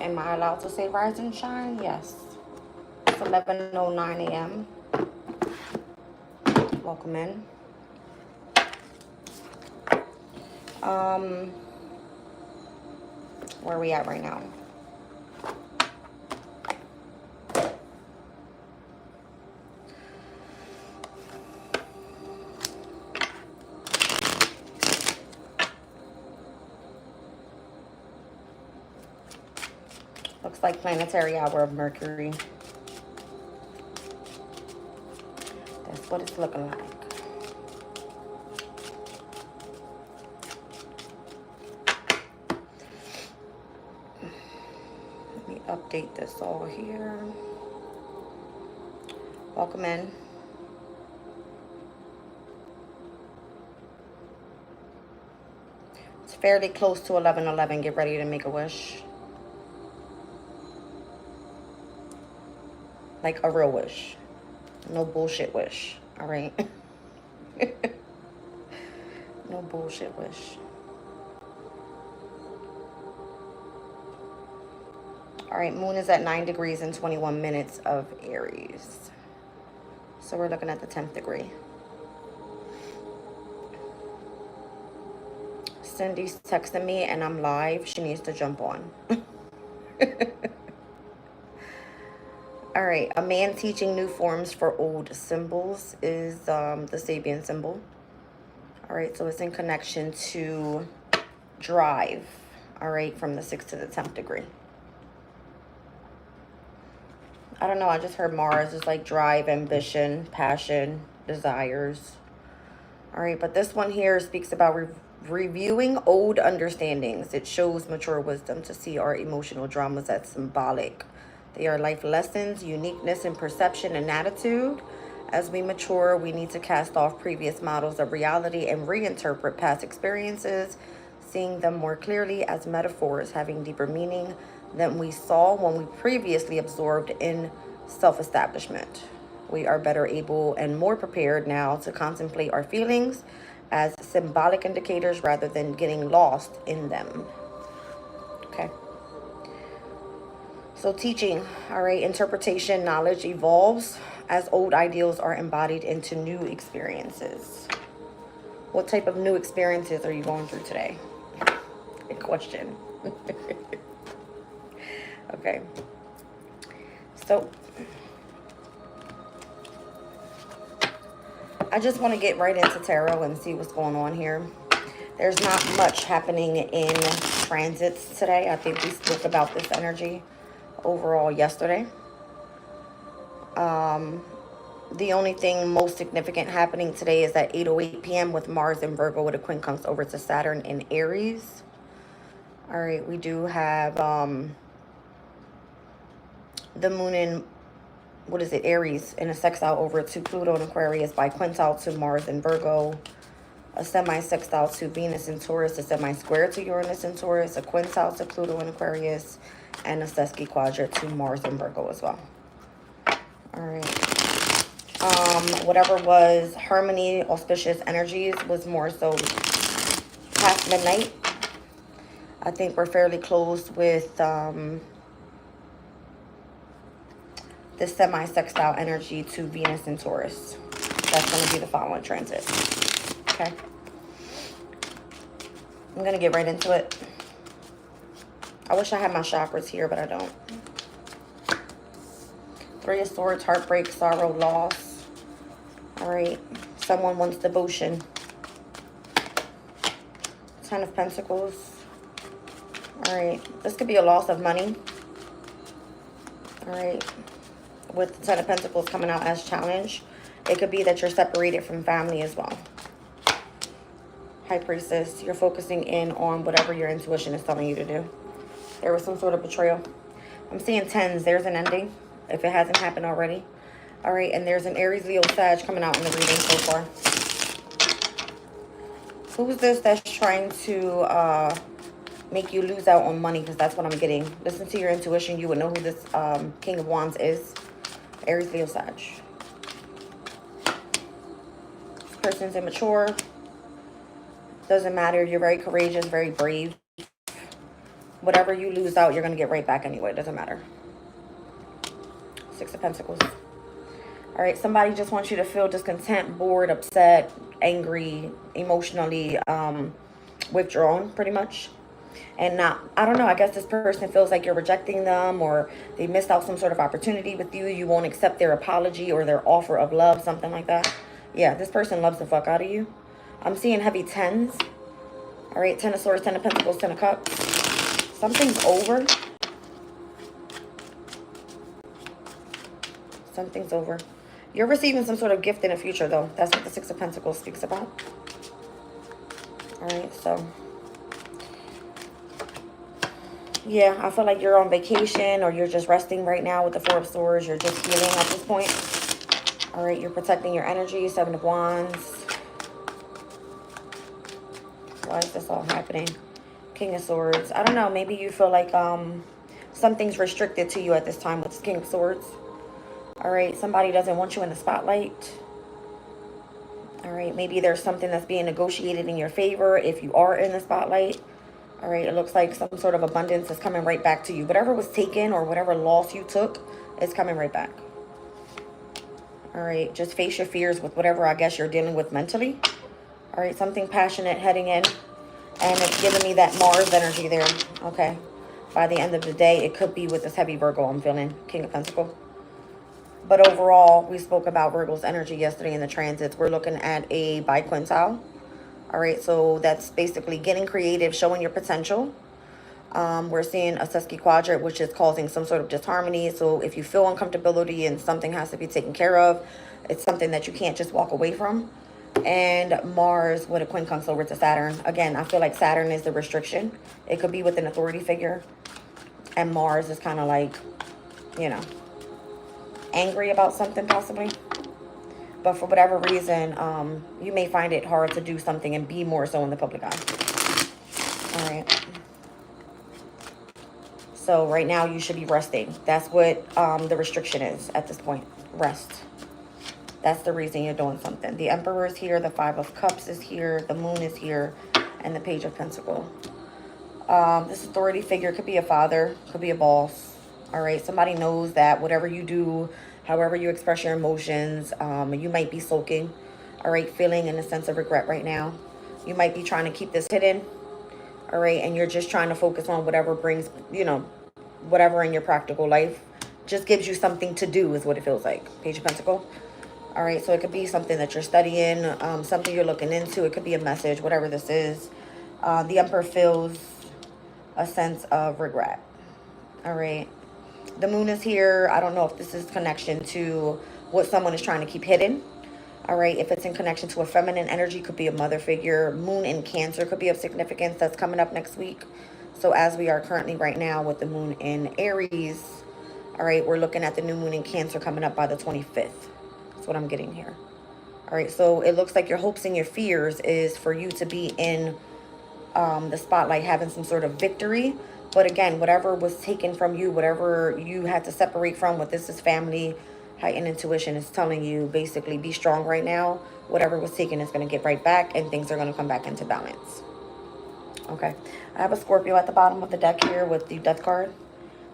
Am I allowed to say rise and shine? Yes. It's 11:09 a.m. Welcome in. Where are we at right now? Looks like planetary hour of Mercury. That's what it's looking like. Let me update this all here. Welcome in. It's fairly close to 11:11. Get ready to make a wish. Like a real wish. No bullshit wish. All right. No bullshit wish. All right, moon is at 9 degrees and 21 minutes of Aries. So we're looking at the 10th degree. Cindy's texting me and I'm live. She needs to jump on. All right, a man teaching new forms for old symbols is the Sabian symbol. All right, so it's in connection to drive. All right, from the 6th to the 10th degree. I don't know, I just heard Mars is like drive, ambition, passion, desires. All right, but this one here speaks about reviewing old understandings. It shows mature wisdom to see our emotional dramas as symbolic. They are life lessons, uniqueness in perception and attitude. As we mature, we need to cast off previous models of reality and reinterpret past experiences, seeing them more clearly as metaphors having deeper meaning than we saw when we previously absorbed in self-establishment. We are better able and more prepared now to contemplate our feelings as symbolic indicators rather than getting lost in them. Okay. So teaching, all right, interpretation, knowledge evolves as old ideals are embodied into new experiences. What type of new experiences are you going through today? Good question. Okay. So I just want to get right into tarot and see what's going on here. There's not much happening in transits today. I think we spoke about this energy overall yesterday. The only thing most significant happening today is at 8:08 p.m. with Mars in Virgo, with a quincunx over to Saturn in Aries. All right, we do have the moon in, what is it, Aries, in a sextile over to Pluto in Aquarius by quintile to Mars in Virgo, a semi-sextile to Venus in Taurus, a semi-square to Uranus in Taurus, a quintile to Pluto in Aquarius, and a sesquiquadra to Mars in Virgo as well. All right. Whatever was harmony, auspicious energies was more so past midnight. I think we're fairly close with the semi-sextile energy to Venus and Taurus. That's going to be the following transit. Okay. I'm going to get right into it. I wish I had my chakras here, but I don't. Three of Swords, heartbreak, sorrow, loss. All right. Someone wants devotion. Ten of Pentacles. All right. This could be a loss of money. All right. With the Ten of Pentacles coming out as challenge. It could be that you're separated from family as well. High Priestess, you're focusing in on whatever your intuition is telling you to do. There was some sort of betrayal. I'm seeing tens. There's an ending, if it hasn't happened already. All right, and there's an Aries, Leo, Sag coming out in the reading so far. Who's this that's trying to make you lose out on money? Because that's what I'm getting. Listen to your intuition. You would know who this King of Wands is. Aries, Leo, Sag. This person's immature. Doesn't matter. You're very courageous, very brave. Whatever you lose out, you're going to get right back anyway. It doesn't matter. Six of Pentacles. All right, somebody just wants you to feel discontent, bored, upset, angry, emotionally withdrawn, pretty much. And not, I don't know, I guess this person feels like you're rejecting them, or they missed out some sort of opportunity with you. You won't accept their apology or their offer of love, something like that. Yeah, this person loves the fuck out of you. I'm seeing heavy tens. All right, Ten of Swords, Ten of Pentacles, Ten of Cups. Something's over. Something's over. You're receiving some sort of gift in the future, though. That's what the Six of Pentacles speaks about. All right, so yeah, I feel like you're on vacation, or you're just resting right now with the Four of Swords. You're just healing at this point. All right, you're protecting your energy. Seven of Wands. Why is this all happening? King of Swords. I don't know. Maybe you feel like something's restricted to you at this time with this King of Swords. All right, somebody doesn't want you in the spotlight. All right, maybe there's something that's being negotiated in your favor if you are in the spotlight. All right, it looks like some sort of abundance is coming right back to you. Whatever was taken or whatever loss you took is coming right back. All right, just face your fears with whatever I guess you're dealing with mentally. All right, something passionate heading in. And it's giving me that Mars energy there. Okay, by the end of the day, it could be with this heavy Virgo I'm feeling. King of Pentacles. But overall, we spoke about Virgo's energy yesterday in the transits. We're looking at a biquintile. All right, so that's basically getting creative, showing your potential. We're seeing a sesquiquadrate, which is causing some sort of disharmony. So if you feel uncomfortability and something has to be taken care of, it's something that you can't just walk away from. And Mars with a quincunx over to Saturn. Again, I feel like Saturn is the restriction. It could be with an authority figure. And Mars is kind of like, you know, angry about something possibly. But for whatever reason, you may find it hard to do something and be more so in the public eye. All right. So right now you should be resting. That's what the restriction is at this point. Rest. That's the reason you're doing something. The Emperor is here. The Five of Cups is here. The Moon is here. And the Page of Pentacles. This authority figure could be a father. Could be a boss. All right. Somebody knows that whatever you do, however you express your emotions, you might be sulking. All right. Feeling in a sense of regret right now. You might be trying to keep this hidden. All right. And you're just trying to focus on whatever brings, you know, whatever in your practical life. Just gives you something to do is what it feels like. Page of Pentacles. All right, so it could be something that you're studying, something you're looking into. It could be a message, whatever this is. The Emperor feels a sense of regret. All right. The Moon is here. I don't know if this is connection to what someone is trying to keep hidden. All right. If it's in connection to a feminine energy, could be a mother figure. Moon in Cancer could be of significance. That's coming up next week. So as we are currently right now with the Moon in Aries, all right, we're looking at the new Moon in Cancer coming up by the 25th. That's what I'm getting here. All right, so it looks like your hopes and your fears is for you to be in the spotlight, having some sort of victory. But again, whatever was taken from you, whatever you had to separate from, what this is family, heightened intuition is telling you, basically be strong right now. Whatever was taken is going to get right back, and things are going to come back into balance. Okay, I have a Scorpio at the bottom of the deck here with the Death card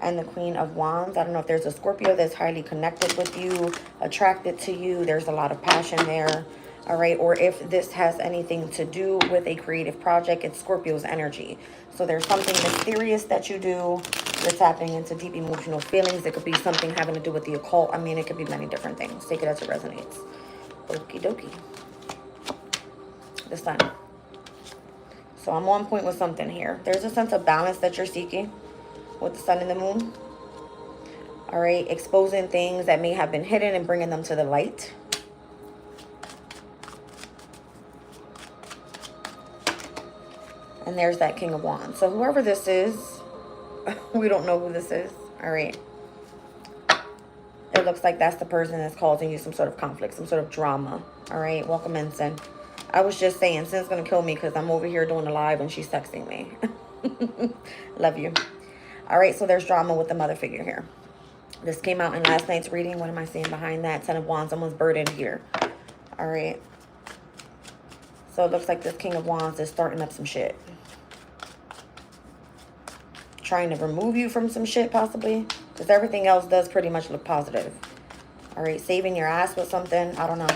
and the Queen of Wands. I don't know if there's a Scorpio that's highly connected with you, attracted to you. There's a lot of passion there. All right. Or if this has anything to do with a creative project, it's Scorpio's energy. So there's something mysterious that you do. You're tapping into deep emotional feelings. It could be something having to do with the occult. I mean, it could be many different things. Take it as it resonates. Okie dokie. The Sun. So I'm on point with something here. There's a sense of balance that you're seeking with the Sun and the Moon. All right, exposing things that may have been hidden and bringing them to the light. And there's that King of Wands. So whoever this is, we don't know who this is. All right. It looks like that's the person that's causing you some sort of conflict, some sort of drama. All right, welcome in, Sin. I was just saying, Sin's going to kill me because I'm over here doing a live and she's texting me. Love you. All right, so there's drama with the mother figure here. This came out in last night's reading. What am I seeing behind that? Ten of Wands. Someone's burdened here. All right. So it looks like this King of Wands is starting up some shit. trying to remove you from some shit, possibly. Because everything else does pretty much look positive. All right, saving your ass with something. I don't know.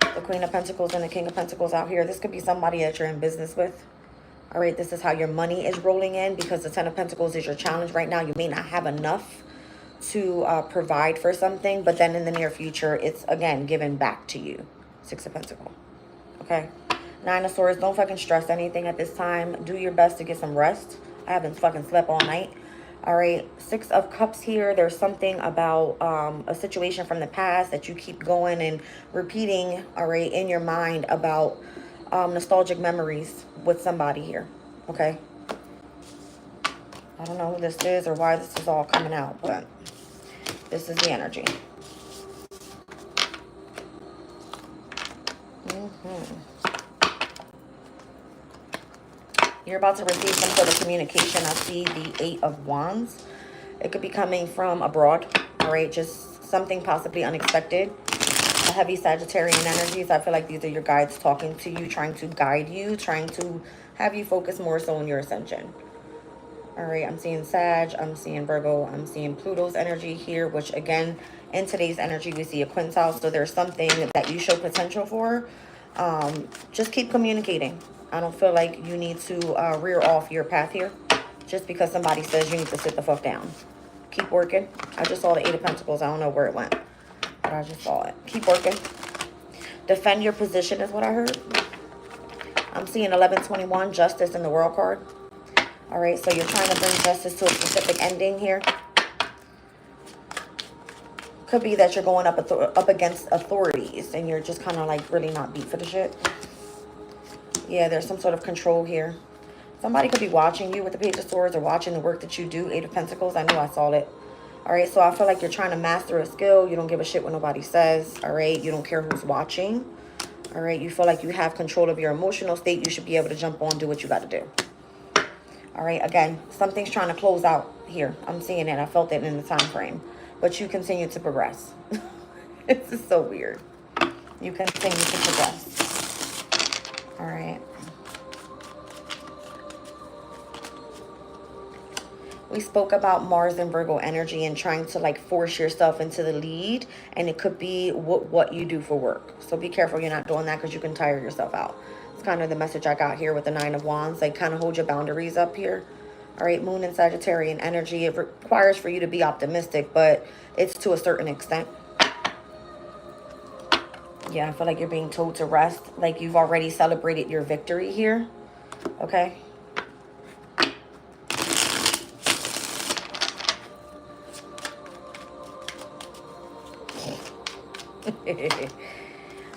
The Queen of Pentacles and the King of Pentacles out here. This could be somebody that you're in business with. All right, this is how your money is rolling in, because the Ten of Pentacles is your challenge right now. You may not have enough to provide for something, but then in the near future, it's, again, given back to you. Six of Pentacles. Okay? Nine of Swords. Don't fucking stress anything at this time. Do your best to get some rest. I haven't fucking slept all night. All right, Six of Cups here. There's something about a situation from the past that you keep going and repeating, all right, in your mind about nostalgic memories with somebody here, okay? I don't know who this is or why this is all coming out, but this is the energy. You're about to receive some sort of communication. I see the Eight of Wands. It could be coming from abroad, all right? Just something possibly unexpected. A heavy Sagittarian energies. I feel like these are your guides talking to you, trying to guide you, trying to have you focus more so on your ascension. All right, I'm seeing Sag, I'm seeing Virgo, I'm seeing Pluto's energy here, which again, in today's energy, we see a quintile. So there's something that you show potential for. Just keep communicating. I don't feel like you need to rear off your path here just because somebody says you need to sit the fuck down. Keep working. I just saw the Eight of Pentacles. I don't know where it went, but I just saw it. Keep working. Defend your position is what I heard. I'm seeing 1121, Justice in the World card. All right, so you're trying to bring justice to a specific ending here. Could be that you're going up against authorities and you're just kind of like really not beat for the shit. Yeah, there's some sort of control here. Somebody could be watching you with the Page of Swords or watching the work that you do. Eight of Pentacles, I know I saw it. All right, so I feel like you're trying to master a skill. You don't give a shit what nobody says. All right, you don't care who's watching. All right, you feel like you have control of your emotional state. You should be able to jump on, do what you got to do. All right, again, something's trying to close out here. I'm seeing it. I felt it in the time frame. But you continue to progress. This is so weird. You continue to progress. All right. We spoke about Mars and Virgo energy and trying to like force yourself into the lead. And it could be what you do for work. So be careful you're not doing that because you can tire yourself out. It's kind of the message I got here with the Nine of Wands. Like, kind of hold your boundaries up here. All right, Moon and Sagittarian energy. It requires for you to be optimistic, but it's to a certain extent. Yeah, I feel like you're being told to rest. Like you've already celebrated your victory here. Okay.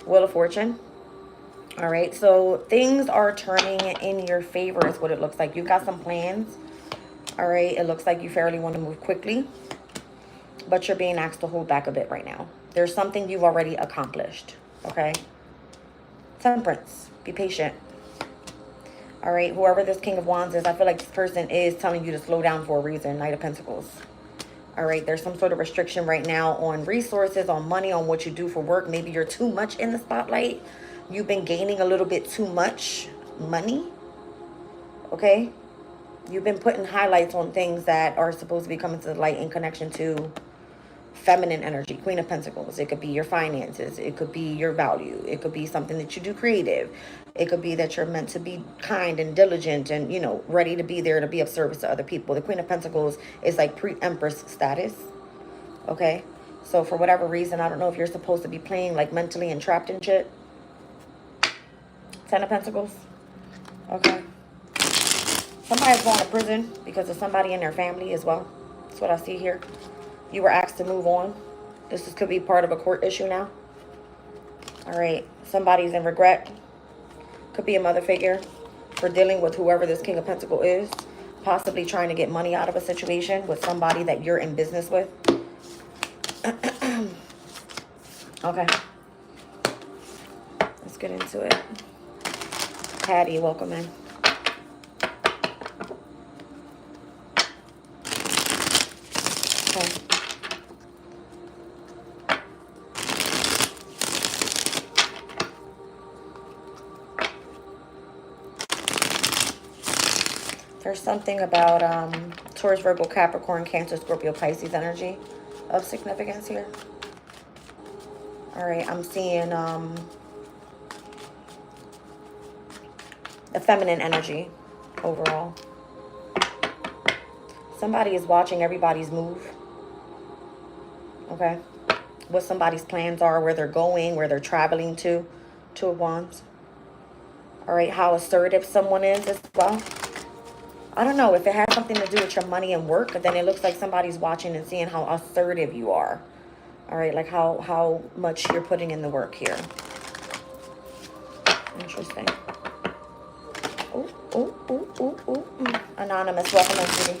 Wheel of Fortune. All right, so things are turning in your favor is what it looks like. You've got some plans. All right, it looks like you fairly want to move quickly, but you're being asked to hold back a bit right now. There's something you've already accomplished, okay? Temperance, be patient. All right, whoever this King of Wands is, I feel like this person is telling you to slow down for a reason. Knight of Pentacles. All right, there's some sort of restriction right now on resources, on money, on what you do for work. Maybe you're too much in the spotlight. You've been gaining a little bit too much money, okay? You've been putting highlights on things that are supposed to be coming to the light in connection to feminine energy. Queen of Pentacles. It could be your finances. It could be your value. It could be something that you do creative. It could be that you're meant to be kind and diligent and, you know, ready to be there to be of service to other people. The Queen of Pentacles is like pre-Empress status, okay? So for whatever reason, I don't know if you're supposed to be playing like mentally entrapped and shit. Ten of Pentacles. Okay. Somebody's going to prison because of somebody in their family as well. That's what I see here. You were asked to move on. Could be part of a court issue now. All right. Somebody's in regret. Could be a mother figure for dealing with whoever this King of Pentacles is. Possibly trying to get money out of a situation with somebody that you're in business with. Okay. Let's get into it. Patty, welcome in. Okay. There's something about Taurus, Virgo, Capricorn, Cancer, Scorpio, Pisces energy of significance here. All right, I'm seeing the feminine energy overall. Somebody is watching everybody's move. Okay. What somebody's plans are, where they're going, where they're traveling to. Two of Wands. All right, how assertive someone is as well. I don't know if it has something to do with your money and work, then it looks like somebody's watching and seeing how assertive you are. All right, like how much you're putting in the work here. Interesting. Oh, oh, oh, oh, oh. Anonymous, welcome in, sweetie.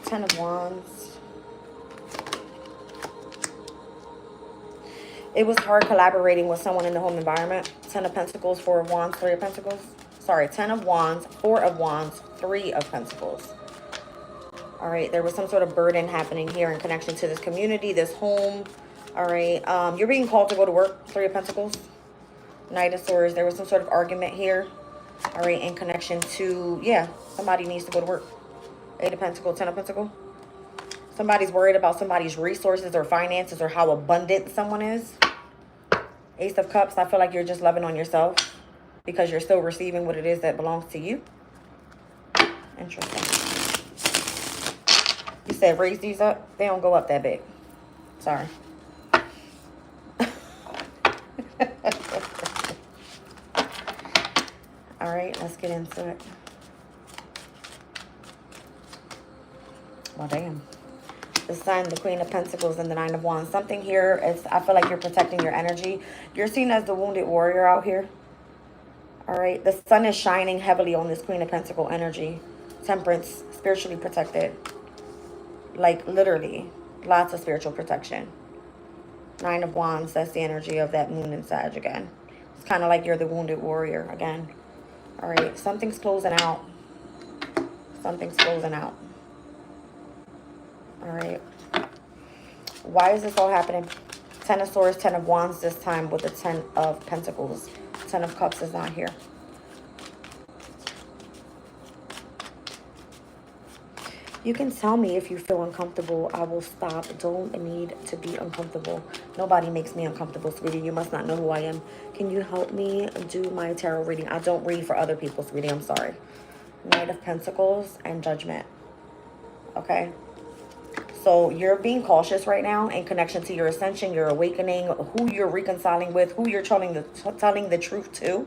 10 of Wands. It was hard collaborating with someone in the home environment. 10 of Pentacles, 4 of Wands, 3 of Pentacles. Sorry, 10 of Wands, 4 of Wands, 3 of Pentacles. All right, there was some sort of burden happening here in connection to this community, this home. All right, you're being called to go to work, 3 of Pentacles. Knight of Swords, there was some sort of argument here. All right, in connection to, yeah, somebody needs to go to work. 8 of Pentacles, 10 of Pentacles. Somebody's worried about somebody's resources or finances or how abundant someone is. Ace of Cups, I feel like you're just loving on yourself because you're still receiving what it is that belongs to you. Interesting. You said raise these up. They don't go up that big. Sorry. All right, let's get into it. Well, damn. The Sun, the Queen of Pentacles, and the 9 of Wands. Something here is, I feel like you're protecting your energy. You're seen as the wounded warrior out here. All right. The sun is shining heavily on this Queen of Pentacles energy. Temperance, spiritually protected. Like literally, lots of spiritual protection. 9 of Wands, that's the energy of that moon and Sag again. It's kind of like you're the wounded warrior again. All right. Something's closing out. Something's closing out. All right. Why is this all happening? 10 of Swords, 10 of Wands this time with the 10 of Pentacles. 10 of Cups is not here. You can tell me if you feel uncomfortable. I will stop. Don't need to be uncomfortable. Nobody makes me uncomfortable, sweetie. You must not know who I am. Can you help me do my tarot reading? I don't read for other people, sweetie. I'm sorry. Knight of Pentacles and Judgment. Okay. So you're being cautious right now in connection to your ascension, your awakening, who you're reconciling with, who you're telling the truth to.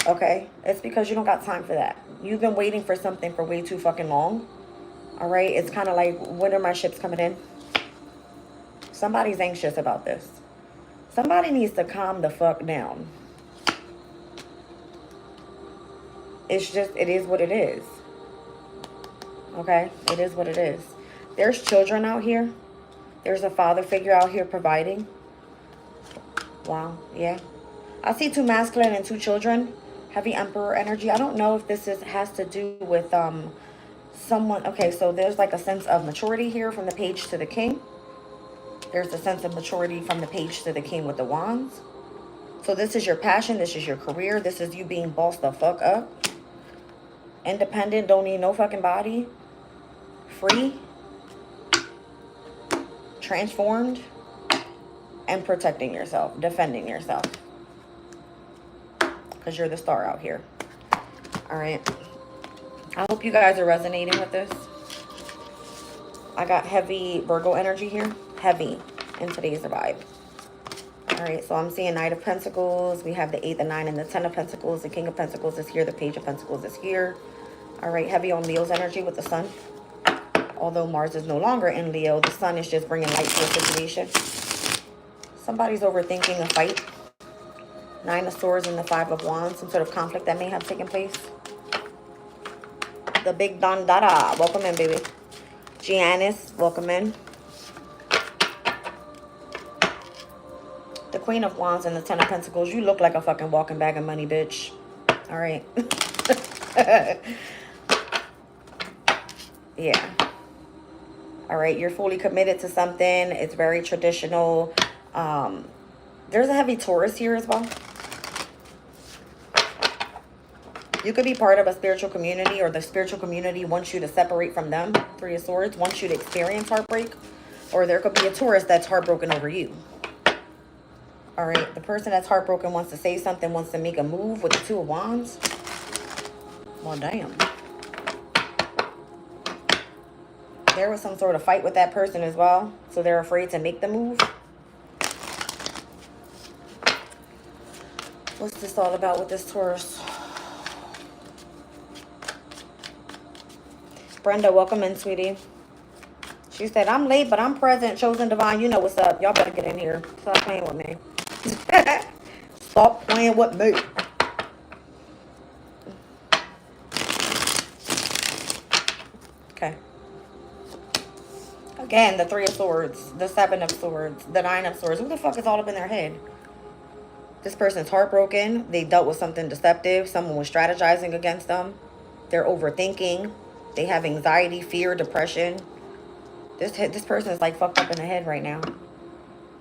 Okay? It's because you don't got time for that. You've been waiting for something for way too fucking long. All right? It's kind of like, when are my ships coming in? Somebody's anxious about this. Somebody needs to calm the fuck down. It's just, it is what it is. Okay? It is what it is. There's children out here. There's a father figure out here providing. Wow. Yeah. I see 2 masculine and 2 children. Heavy Emperor energy. I don't know if this has to do with someone. Okay, so there's like a sense of maturity here from the Page to the King. There's a sense of maturity from the Page to the King with the Wands. So this is your passion. This is your career. This is you being bossed the fuck up. Independent. Don't need no fucking body. Free. Transformed. And protecting yourself. Defending yourself. Because you're the star out here. Alright. I hope you guys are resonating with this. I got heavy Virgo energy here. Heavy in today's vibe. Alright, so I'm seeing Knight of Pentacles. We have the 8, the 9, and the 10 of Pentacles. The King of Pentacles is here. The Page of Pentacles is here. Alright, heavy on Leo's energy with the Sun. Although Mars is no longer in Leo, the Sun is just bringing light to a situation. Somebody's overthinking a fight. 9 of Swords and the 5 of Wands. Some sort of conflict that may have taken place. The Big Don Dada. Welcome in, baby. Giannis, welcome in. The Queen of Wands and the 10 of Pentacles. You look like a fucking walking bag of money, bitch. All right. Yeah. All right. You're fully committed to something. It's very traditional. There's a heavy Taurus here as well. You could be part of a spiritual community, or the spiritual community wants you to separate from them. Three of Swords wants you to experience heartbreak. Or there could be a Taurus that's heartbroken over you. All right, the person that's heartbroken wants to say something, wants to make a move with the Two of Wands. Well, damn. There was some sort of fight with that person as well, so they're afraid to make the move. What's this all about with this Taurus? Brenda, welcome in, sweetie. She said, I'm late, but I'm present. Chosen Divine, you know what's up. Y'all better get in here. Stop playing with me. Stop playing with me. Okay. Again, the Three of Swords, the Seven of Swords, the Nine of Swords. Who the fuck is all up in their head? This person's heartbroken. They dealt with something deceptive. Someone was strategizing against them. They're overthinking. They have anxiety, fear, depression. This person is like fucked up in the head right now.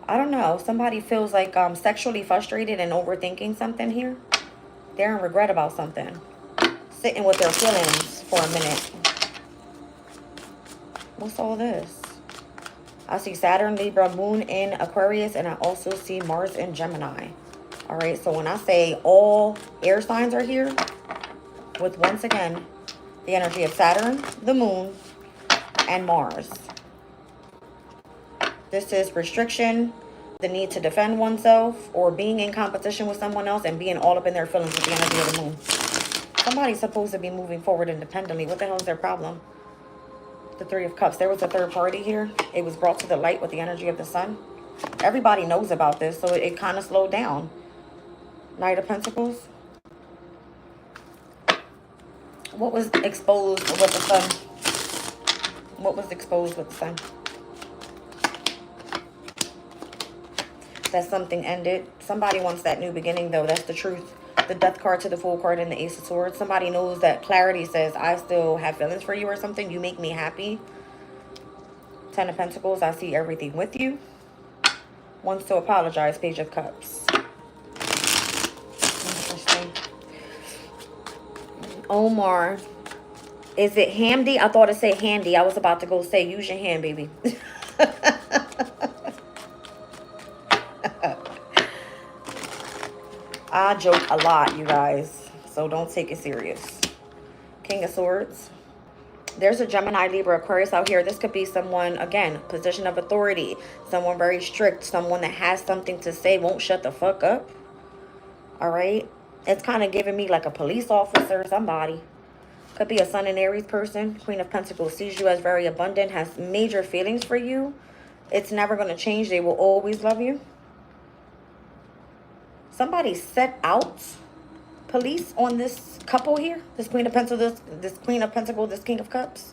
I don't know. Somebody feels like sexually frustrated and overthinking something here. They're in regret about something. Sitting with their feelings for a minute. What's all this? I see Saturn, Libra, Moon in Aquarius, and I also see Mars in Gemini. All right, so when I say all air signs are here, with once again, the energy of Saturn, the Moon, and Mars. This is restriction, the need to defend oneself, or being in competition with someone else and being all up in their feelings with the energy of the Moon. Somebody's supposed to be moving forward independently. What the hell is their problem? The Three of Cups. There was a third party here. It was brought to the light with the energy of the Sun. Everybody knows about this, so it kind of slowed down. Knight of Pentacles. What was exposed with the Sun? What was exposed with the Sun? That something ended. Somebody wants that new beginning, though. That's the truth. The Death card to the Fool card and the Ace of Swords. Somebody knows that clarity says, I still have feelings for you or something. You make me happy. Ten of Pentacles. I see everything with you. Wants to apologize. Page of Cups. Interesting. Omar. Is it Hamdy? I thought it said handy. I was about to go say, use your hand, baby. I joke a lot, you guys, so don't take it serious. King of Swords. There's a Gemini, Libra, Aquarius out here. This could be someone, again, position of authority. Someone very strict. Someone that has something to say, won't shut the fuck up. All right? It's kind of giving me like a police officer, somebody. Could be a Sun and Aries person. Queen of Pentacles sees you as very abundant, has major feelings for you. It's never going to change. They will always love you. Somebody set out police on this couple here. This Queen of Pentacles, this Queen of Pentacles, this King of Cups.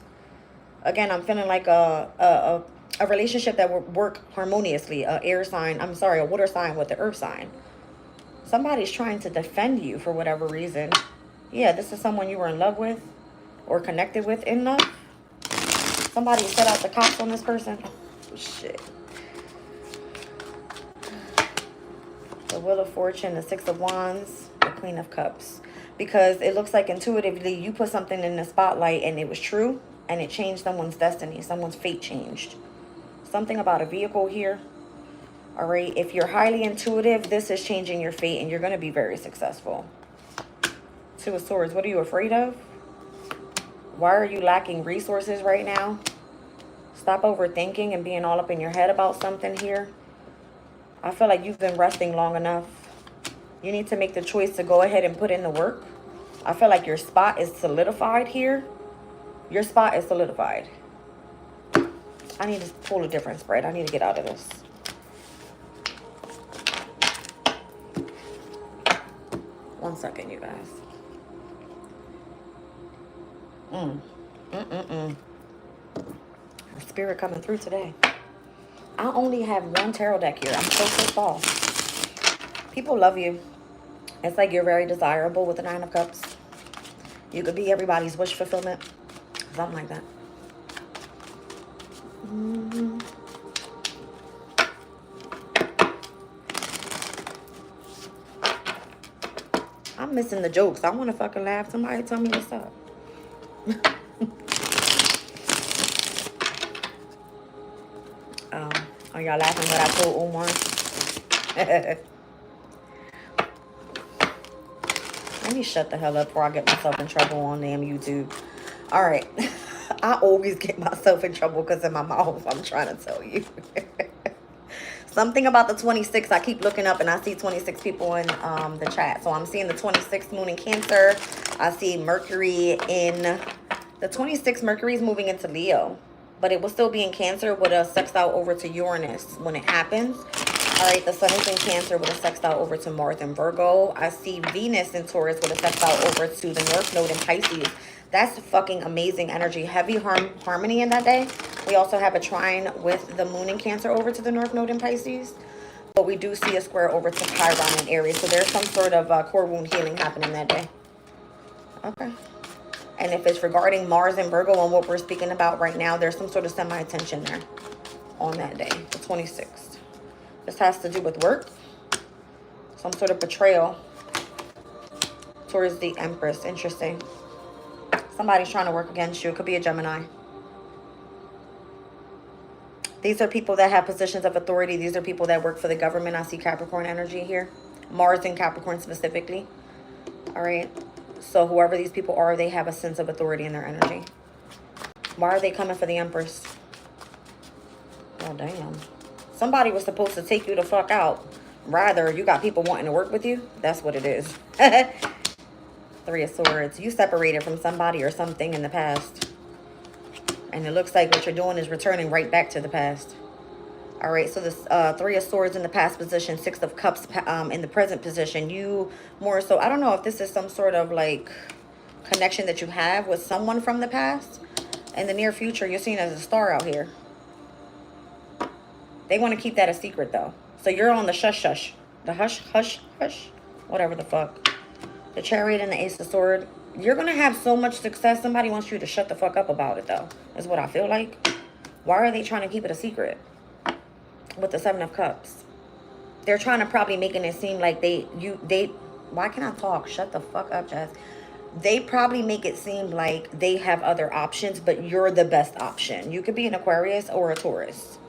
Again, I'm feeling like a relationship that will work harmoniously. A air sign, I'm sorry, a water sign with the earth sign. Somebody's trying to defend you for whatever reason. Yeah, this is someone you were in love with or connected with in love. Somebody set out the cops on this person. Oh, shit. The Wheel of Fortune, the Six of Wands, the Queen of Cups. Because it looks like intuitively you put something in the spotlight and it was true and it changed someone's destiny. Someone's fate changed. Something about a vehicle here. All right. If you're highly intuitive, this is changing your fate and you're going to be very successful. Two of Swords. What are you afraid of? Why are you lacking resources right now? Stop overthinking and being all up in your head about something here. I feel like you've been resting long enough. You need to make the choice to go ahead and put in the work. I feel like your spot is solidified here. Your spot is solidified. I need to pull a different spread. I need to get out of this. One second, you guys. Spirit coming through today. I only have one tarot deck here. I'm so pissed off. People love you. It's like you're very desirable with the Nine of Cups. You could be everybody's wish fulfillment. Something like that. I'm missing the jokes. I want to fucking laugh. Somebody tell me what's up. Are y'all laughing what I told Omar? Let me shut the hell up before I get myself in trouble on damn YouTube. All right. I always get myself in trouble because of my mouth. I'm trying to tell you. Something about the 26. I keep looking up and I see 26 people in the chat. So I'm seeing the 26th moon in Cancer. I see Mercury in the 26th. Mercury is moving into Leo, but it will still be in Cancer with a sextile over to Uranus when it happens. All right, the sun is in Cancer with a sextile over to Mars in Virgo. I see Venus in Taurus with a sextile over to the North Node in Pisces. That's fucking amazing energy. Heavy harmony in that day. We also have a trine with the moon in Cancer over to the North Node in Pisces. But we do see a square over to Chiron in Aries. So there's some sort of core wound healing happening that day. Okay. And if it's regarding Mars and Virgo and what we're speaking about right now, there's some sort of semi-tension there on that day, the 26th. This has to do with work. Some sort of betrayal towards the Empress. Interesting. Somebody's trying to work against you. It could be a Gemini. These are people that have positions of authority. These are people that work for the government. I see Capricorn energy here. Mars in Capricorn specifically. All right. So whoever these people are, they have a sense of authority in their energy. Why are they coming for the Empress? Oh, damn. Somebody was supposed to take you the fuck out. Rather, you got people wanting to work with you. That's what it is. 3 of Swords. You separated from somebody or something in the past. And it looks like what you're doing is returning right back to the past. All right, so this 3 of Swords in the past position, 6 of Cups in the present position. You more so, I don't know if this is some sort of like connection that you have with someone from the past. In the near future, you're seen as a star out here. They want to keep that a secret, though. So you're on the shush-shush. The hush-hush-hush. Whatever the fuck. The Chariot and the Ace of Swords. You're going to have so much success. Somebody wants you to shut the fuck up about it, though. Is what I feel like. Why are they trying to keep it a secret? With the 7 of Cups. They're trying to probably making it seem like they... Why can't I talk? Shut the fuck up, Jazz. They probably make it seem like they have other options, but you're the best option. You could be an Aquarius or a Taurus.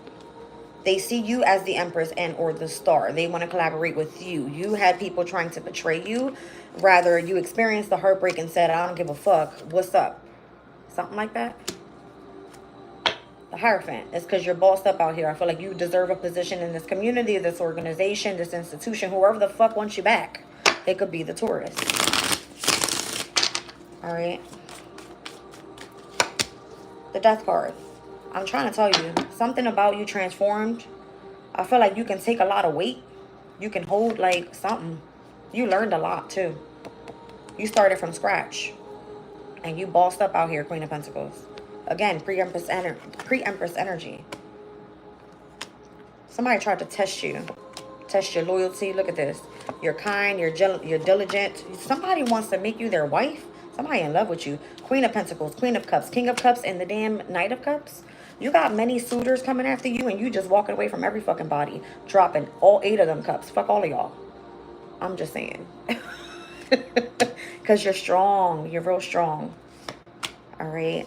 They see you as the Empress and or the star. They want to collaborate with you. You had people trying to betray you. Rather, you experienced the heartbreak and said, I don't give a fuck. What's up? Something like that. The Hierophant. It's because you're bossed up out here. I feel like you deserve a position in this community, this organization, this institution, whoever the fuck wants you back. It could be the Taurus. All right. The Death card. I'm trying to tell you, something about you transformed. I feel like you can take a lot of weight. You can hold like something. You learned a lot too. You started from scratch. And you bossed up out here, Queen of Pentacles. Again, pre-Empress energy. Somebody tried to test you. Test your loyalty. Look at this. You're kind, you're diligent. Somebody wants to make you their wife. Somebody in love with you. Queen of Pentacles, Queen of Cups, King of Cups, and the damn Knight of Cups. You got many suitors coming after you, and you just walking away from every fucking body, dropping all 8 of them cups. Fuck all of y'all. I'm just saying. Because you're strong. You're real strong. All right.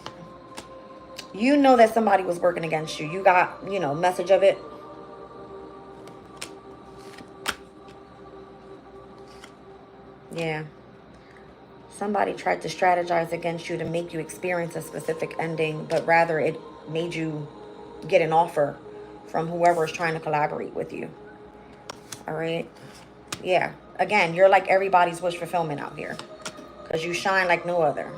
You know that somebody was working against you. You got, you know, message of it. Yeah. Somebody tried to strategize against you to make you experience a specific ending, but rather it made you get an offer from whoever is trying to collaborate with you. All right. Yeah. Again, you're like everybody's wish fulfillment out here because you shine like no other.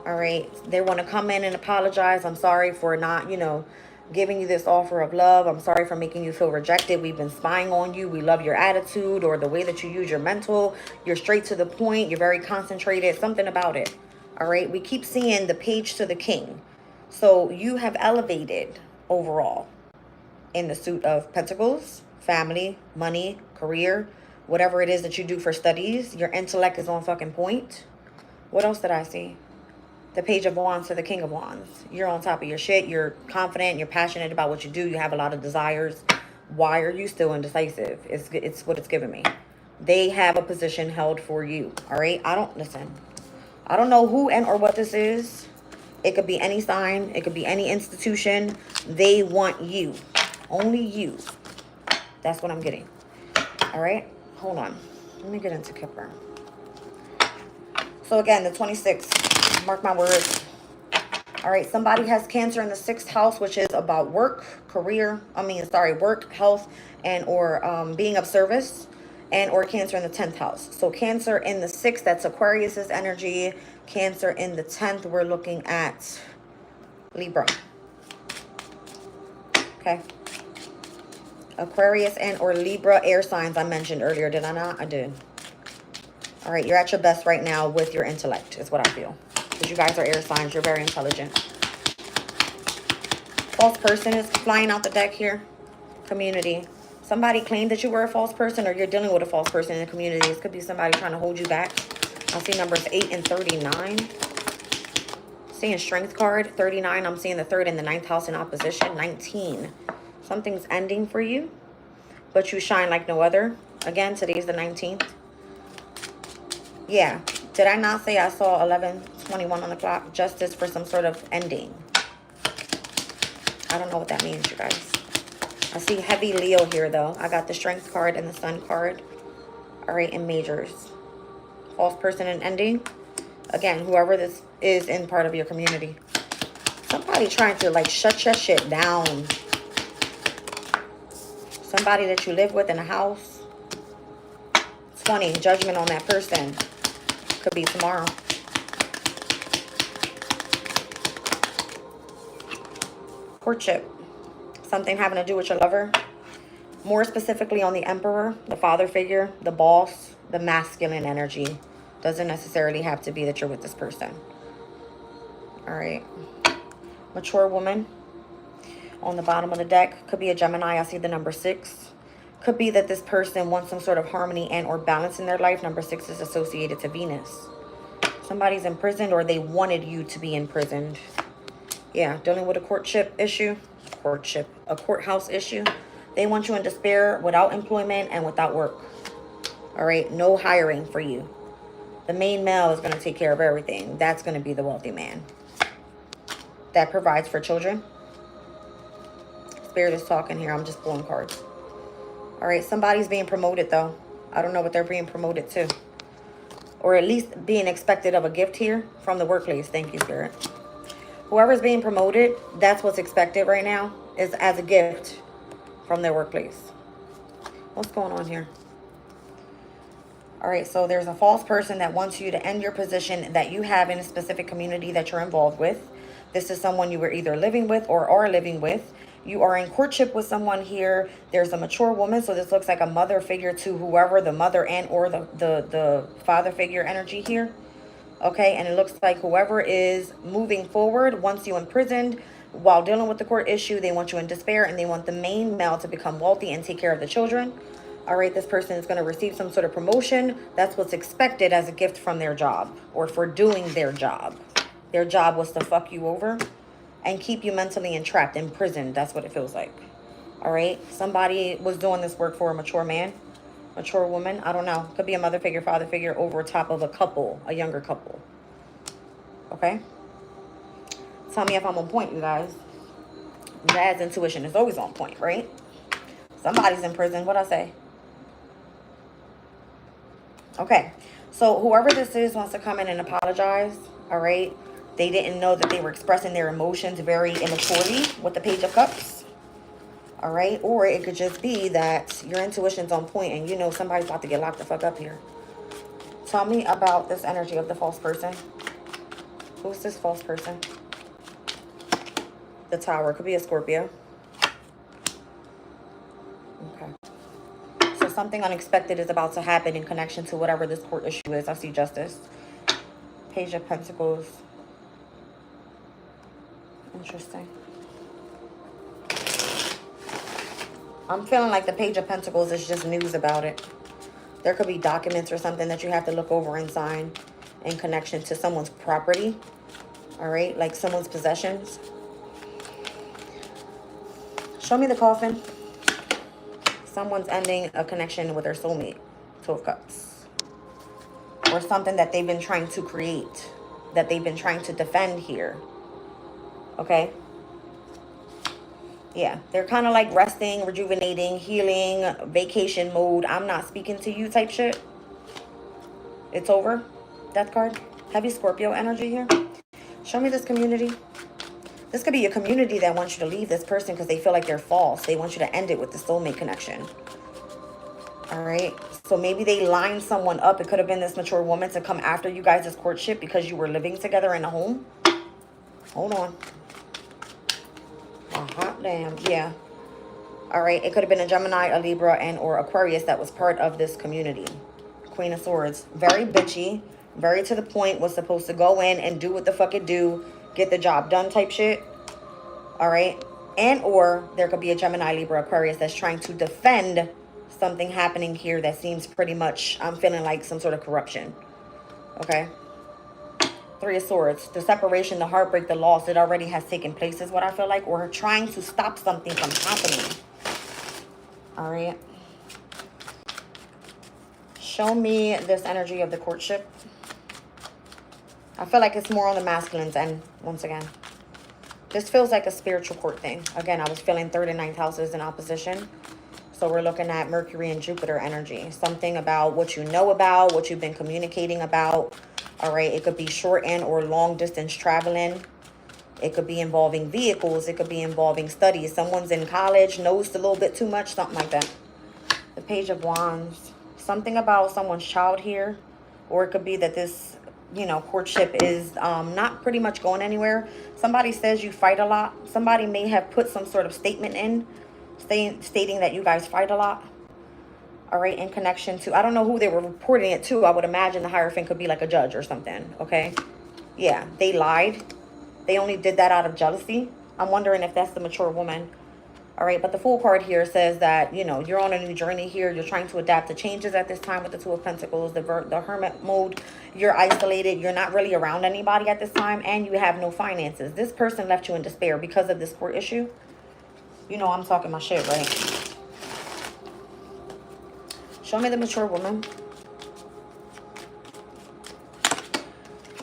All right. They want to come in and apologize. I'm sorry for not, you know, giving you this offer of love. I'm sorry for making you feel rejected. We've been spying on you. We love your attitude or the way that you use your mental. You're straight to the point. You're very concentrated. Something about it. All right. We keep seeing the Page to the King. So you have elevated overall in the suit of Pentacles, family, money, career, whatever it is that you do for studies. Your intellect is on fucking point. What else did I see? The Page of Wands to the King of Wands. You're on top of your shit. You're confident. You're passionate about what you do. You have a lot of desires. Why are you still indecisive? It's what it's giving me. They have a position held for you. All right. Listen. I don't know who and or what this is. It could be any sign. It could be any institution. They want you. Only you. That's what I'm getting. All right. Hold on. Let me get into Kipper. So again, the 26th. Mark my words. All right. Somebody has Cancer in the 6th house, which is about work, career. Work, health, and or being of service. And or Cancer in the 10th house. So Cancer in the 6th, that's Aquarius's energy. Cancer in the 10th, we're looking at Libra. Okay. Aquarius and or Libra air signs I mentioned earlier. Did I not? I did. All right. You're at your best right now with your intellect is what I feel. Because you guys are air signs. You're very intelligent. False person is flying out the deck here. Community. Somebody claimed that you were a false person or you're dealing with a false person in the community. This could be somebody trying to hold you back. I see numbers 8 and 39. Seeing strength card, 39. I'm seeing the 3rd and the 9th house in opposition, 19. Something's ending for you, but you shine like no other. Again, today's the 19th. Yeah. Did I not say I saw 11:21 on the clock? Justice for some sort of ending. I don't know what that means, you guys. I see heavy Leo here, though. I got the strength card and the sun card. All right, in majors. False person and ending. Again, whoever this is in part of your community. Somebody trying to, like, shut your shit down. Somebody that you live with in a house. 20, judgment on that person. Could be tomorrow. Courtship. Something having to do with your lover. More specifically on the Emperor, the father figure, the boss, the masculine energy. Doesn't necessarily have to be that you're with this person. All right. Mature woman. On the bottom of the deck. Could be a Gemini. I see the number 6. Could be that this person wants some sort of harmony and or balance in their life. Number 6 is associated to Venus. Somebody's imprisoned or they wanted you to be imprisoned. Yeah, dealing with a courtship issue. A courthouse issue. They want you in despair, without employment and without work. All right, no hiring for you. The main male is going to take care of everything. That's going to be the wealthy man. That provides for children. Spirit is talking here. I'm just pulling cards. All right, somebody's being promoted, though. I don't know what they're being promoted to. Or at least being expected of a gift here from the workplace. Thank you, Spirit. Whoever's being promoted, that's what's expected right now, is as a gift from their workplace. What's going on here? All right, so there's a false person that wants you to end your position that you have in a specific community that you're involved with. This is someone you were either living with or are living with. You are in courtship with someone here. There's a mature woman, so this looks like a mother figure to whoever, the mother and or the father figure energy here. Okay, and it looks like whoever is moving forward wants you imprisoned while dealing with the court issue. They want you in despair and they want the main male to become wealthy and take care of the children. All right, this person is going to receive some sort of promotion. That's what's expected as a gift from their job or for doing their job. Their job was to fuck you over and keep you mentally entrapped, imprisoned. That's what it feels like. All right, somebody was doing this work for a mature man. Mature woman, I don't know. Could be a mother figure, father figure over top of a couple, a younger couple. Okay? Tell me if I'm on point, you guys. Dad's intuition is always on point, right? Somebody's in prison. What'd I say? Okay. So whoever this is wants to come in and apologize. All right? They didn't know that they were expressing their emotions very immaturely with the Page of Cups. All right, or it could just be that your intuition's on point and you know somebody's about to get locked the fuck up here. Tell me about this energy of the false person. Who's this false person? The Tower. Could be a Scorpio. Okay. So something unexpected is about to happen in connection to whatever this court issue is. I see Justice. Page of Pentacles. Interesting. I'm feeling like the Page of Pentacles is just news about it. There could be documents or something that you have to look over and sign in connection to someone's property. All right, like someone's possessions. Show me the coffin. Someone's ending a connection with their soulmate. Two of Cups. Or something that they've been trying to create, that they've been trying to defend here. Okay? Yeah, they're kind of like resting, rejuvenating, healing, vacation mode. I'm not speaking to you type shit. It's over. Death card. Heavy Scorpio energy here. Show me this community. This could be a community that wants you to leave this person because they feel like they're false. They want you to end it with the soulmate connection. All right. So maybe they lined someone up. It could have been this mature woman to come after you guys' courtship because you were living together in a home. Hold on. A hot damn. Yeah. All right. It could have been a Gemini, a Libra, and or Aquarius that was part of this community. Queen of Swords. Very bitchy. Very to the point. Was supposed to go in and do what the fuck it do. Get the job done type shit. All right. And or there could be a Gemini, Libra, Aquarius that's trying to defend something happening here that seems pretty much, I'm feeling like some sort of corruption. Okay. Three of Swords. The separation, the heartbreak, the loss, it already has taken place is what I feel like. Or trying to stop something from happening. All right. Show me this energy of the courtship. I feel like it's more on the masculine's end once again. This feels like a spiritual court thing. Again, I was feeling 3rd and 9th houses in opposition. So we're looking at Mercury and Jupiter energy. Something about what you know about, what you've been communicating about. All right. It could be short and or long distance traveling. It could be involving vehicles. It could be involving studies. Someone's in college, knows a little bit too much, something like that. The Page of Wands. Something about someone's child here. Or it could be that this, you know, courtship is not pretty much going anywhere. Somebody says you fight a lot. Somebody may have put some sort of statement in stating that you guys fight a lot. All right, in connection to, I don't know who they were reporting it to. I would imagine the Hierophant could be like a judge or something. Okay. Yeah, they lied. They only did that out of jealousy. I'm wondering if that's the mature woman. All right, but the Fool card here says that, you know, you're on a new journey here. You're trying to adapt to changes at this time with the Two of Pentacles, the Hermit mode. You're isolated. You're not really around anybody at this time, and you have no finances. This person left you in despair because of this court issue. You know I'm talking my shit, right? Show me the mature woman.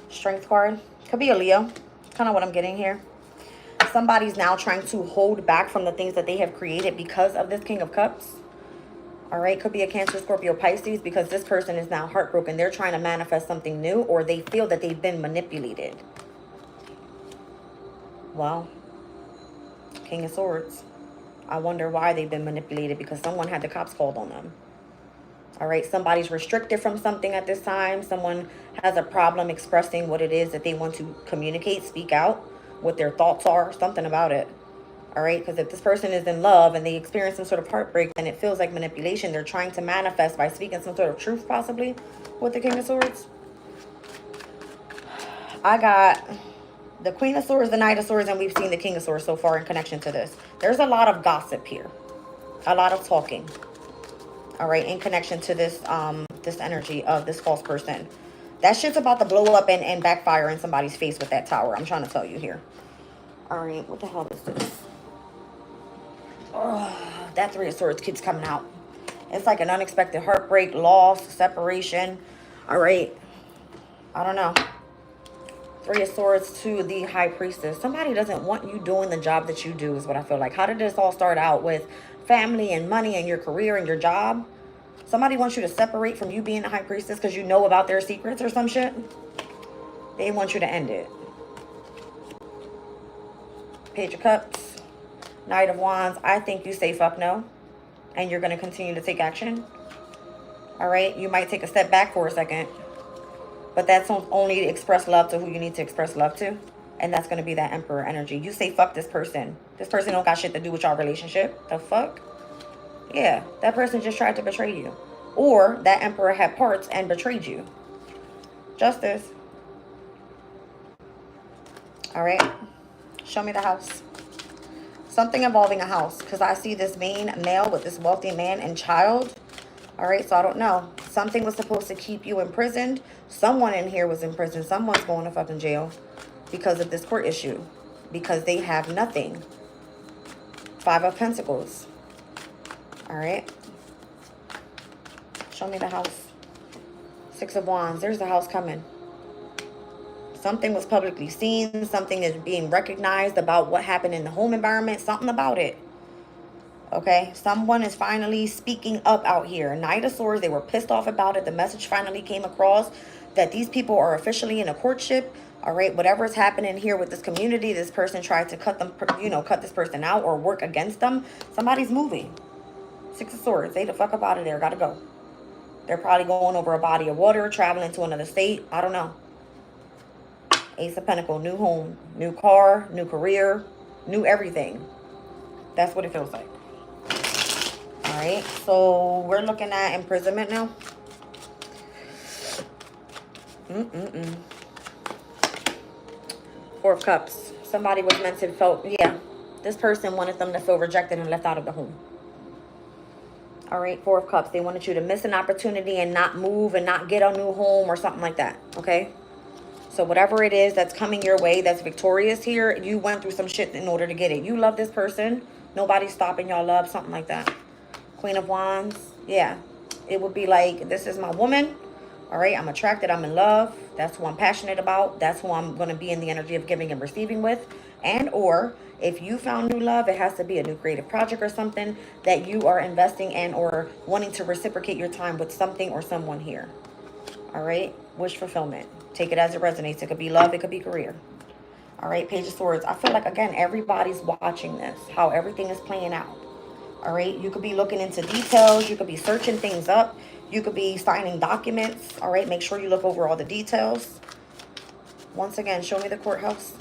Strength card. Could be a Leo. Kind of what I'm getting here. Somebody's now trying to hold back from the things that they have created because of this King of Cups. All right. Could be a Cancer, Scorpio, Pisces, because this person is now heartbroken. They're trying to manifest something new, or they feel that they've been manipulated. Well, King of Swords. I wonder why they've been manipulated, because someone had the cops called on them. All right. Somebody's restricted from something at this time. Someone has a problem expressing what it is that they want to communicate, speak out, what their thoughts are, something about it. All right. Because if this person is in love and they experience some sort of heartbreak, then it feels like manipulation. They're trying to manifest by speaking some sort of truth, possibly, with the King of Swords. I got the Queen of Swords, the Knight of Swords, and we've seen the King of Swords so far in connection to this. There's a lot of gossip here. A lot of talking. All right, in connection to this this energy of this false person. That shit's about to blow up and backfire in somebody's face with that tower. I'm trying to tell you here. All right, what the hell is this? Oh, that Three of Swords keeps coming out. It's like an unexpected heartbreak, loss, separation. All right, I don't know. Three of Swords to the High Priestess. Somebody doesn't want you doing the job that you do is what I feel like. How did this all start out with family and money and your career and your job? Somebody wants you to separate from you being the High Priestess because you know about their secrets or some shit. They want you to end it. Page of Cups. Knight of Wands. I think you say fuck no. And you're going to continue to take action. All right. You might take a step back for a second. But that's only to express love to who you need to express love to. And that's going to be that Emperor energy. You say fuck this person. This person don't got shit to do with your relationship. The fuck? Yeah, that person just tried to betray you. Or that Emperor had parts and betrayed you. Justice. All right. Show me the house. Something involving a house. Because I see this main male with this wealthy man and child. All right, so I don't know. Something was supposed to keep you imprisoned. Someone in here was in prison. Someone's going to fucking jail because of this court issue. Because they have nothing. Five of Pentacles. All right. Show me the house. 6 of Wands. There's the house coming. Something was publicly seen. Something is being recognized about what happened in the home environment. Something about it. Okay? Someone is finally speaking up out here. Knight of Swords. They were pissed off about it. The message finally came across that these people are officially in a courtship. All right? Whatever is happening here with this community, this person tried to cut them, cut this person out or work against them. Somebody's moving. 6 of Swords. They the fuck up out of there. Gotta go. They're probably going over a body of water, traveling to another state. I don't know. Ace of Pentacles, new home, new car, new career, new everything. That's what it feels like. All right, so we're looking at imprisonment now. Four of Cups. Somebody was meant to feel, yeah. This person wanted them to feel rejected and left out of the home. All right, Four of Cups. They wanted you to miss an opportunity and not move and not get a new home or something like that, okay? So whatever it is that's coming your way, that's victorious here, you went through some shit in order to get it. You love this person. Nobody's stopping y'all love, something like that. Queen of Wands. Yeah. It would be like, this is my woman. All right, I'm attracted. I'm in love. That's who I'm passionate about. That's who I'm going to be in the energy of giving and receiving with. And or if you found new love, it has to be a new creative project or something that you are investing in or wanting to reciprocate your time with something or someone here. All right, wish fulfillment. Take it as it resonates. It could be love. It could be career. All right, Page of Swords. I feel like, again, everybody's watching this, how everything is playing out. All right, you could be looking into details. You could be searching things up. You could be signing documents. All right, make sure you look over all the details. Once again, show me the courthouse.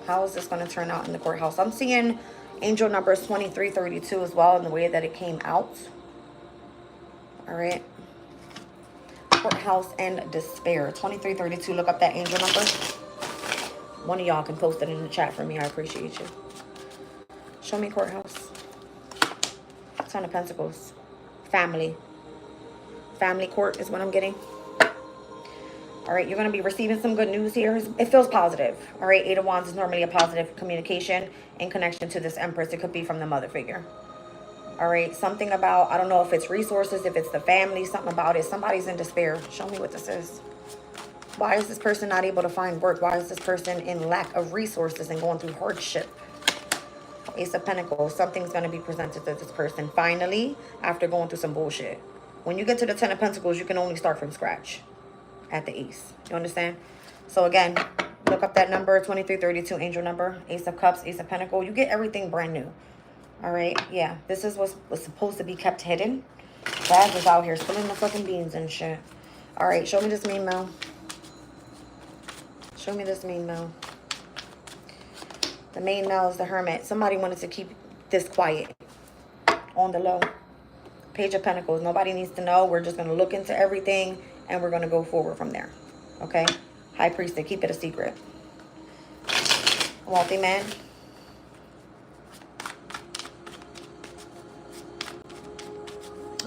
How is this going to turn out in the courthouse? I'm seeing angel numbers 2332 as well in the way that it came out. All right. Courthouse and despair. 2332. Look up that angel number. One of y'all can post it in the chat for me. I appreciate you. Show me courthouse. Ten of Pentacles. Family. Family court is what I'm getting. All right, you're going to be receiving some good news here. It feels positive. All right, Eight of Wands is normally a positive communication in connection to this Empress. It could be from the mother figure. All right, something about, I don't know if it's resources, if it's the family, something about it. Somebody's in despair. Show me what this is. Why is this person not able to find work? Why is this person in lack of resources and going through hardship? Ace of Pentacles. Something's going to be presented to this person finally after going through some bullshit. When you get to the Ten of Pentacles, you can only start from scratch at the Ace. You understand? So again, look up that number, 2332, angel number, Ace of Cups, Ace of Pentacles. You get everything brand new. All right? Yeah, this is what's supposed to be kept hidden. Baz is out here spilling the fucking beans and shit. All right, show me this mean mail. Show me this mean mail. The main mail is the Hermit. Somebody wanted to keep this quiet on the low. Page of Pentacles. Nobody needs to know. We're just going to look into everything and we're going to go forward from there. Okay? High Priestess. Keep it a secret. Wealthy man.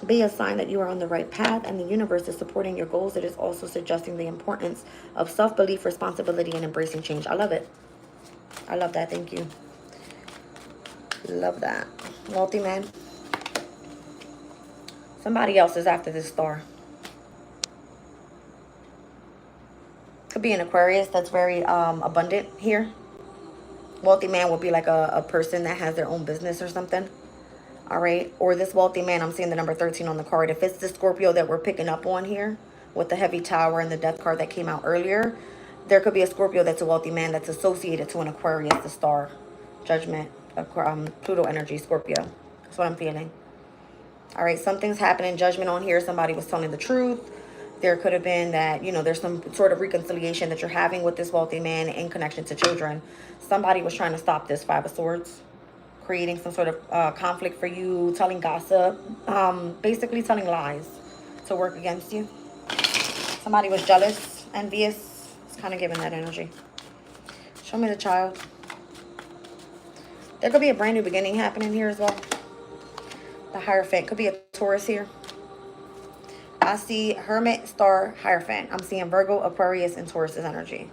Be a sign that you are on the right path and the universe is supporting your goals. It is also suggesting the importance of self-belief, responsibility, and embracing change. I love it. I love that. Thank you. Love that. Wealthy man. Somebody else is after this star. Could be an Aquarius that's very abundant here. Wealthy man will be like a person that has their own business or something. All right. Or this wealthy man, I'm seeing the number 13 on the card. If it's the Scorpio that we're picking up on here with the heavy tower and the death card that came out earlier, there could be a Scorpio that's a wealthy man that's associated to an Aquarius, the star, judgment, Pluto energy, Scorpio. That's what I'm feeling. All right, something's happening, judgment on here. Somebody was telling the truth. There could have been that, there's some sort of reconciliation that you're having with this wealthy man in connection to children. Somebody was trying to stop this Five of Swords, creating some sort of conflict for you, telling gossip, basically telling lies to work against you. Somebody was jealous, envious. It's kind of giving that energy. Show me the child. There could be a brand new beginning happening here as well. The Hierophant. Could be a Taurus here. I see Hermit, Star, Hierophant. I'm seeing Virgo, Aquarius, and Taurus's energy.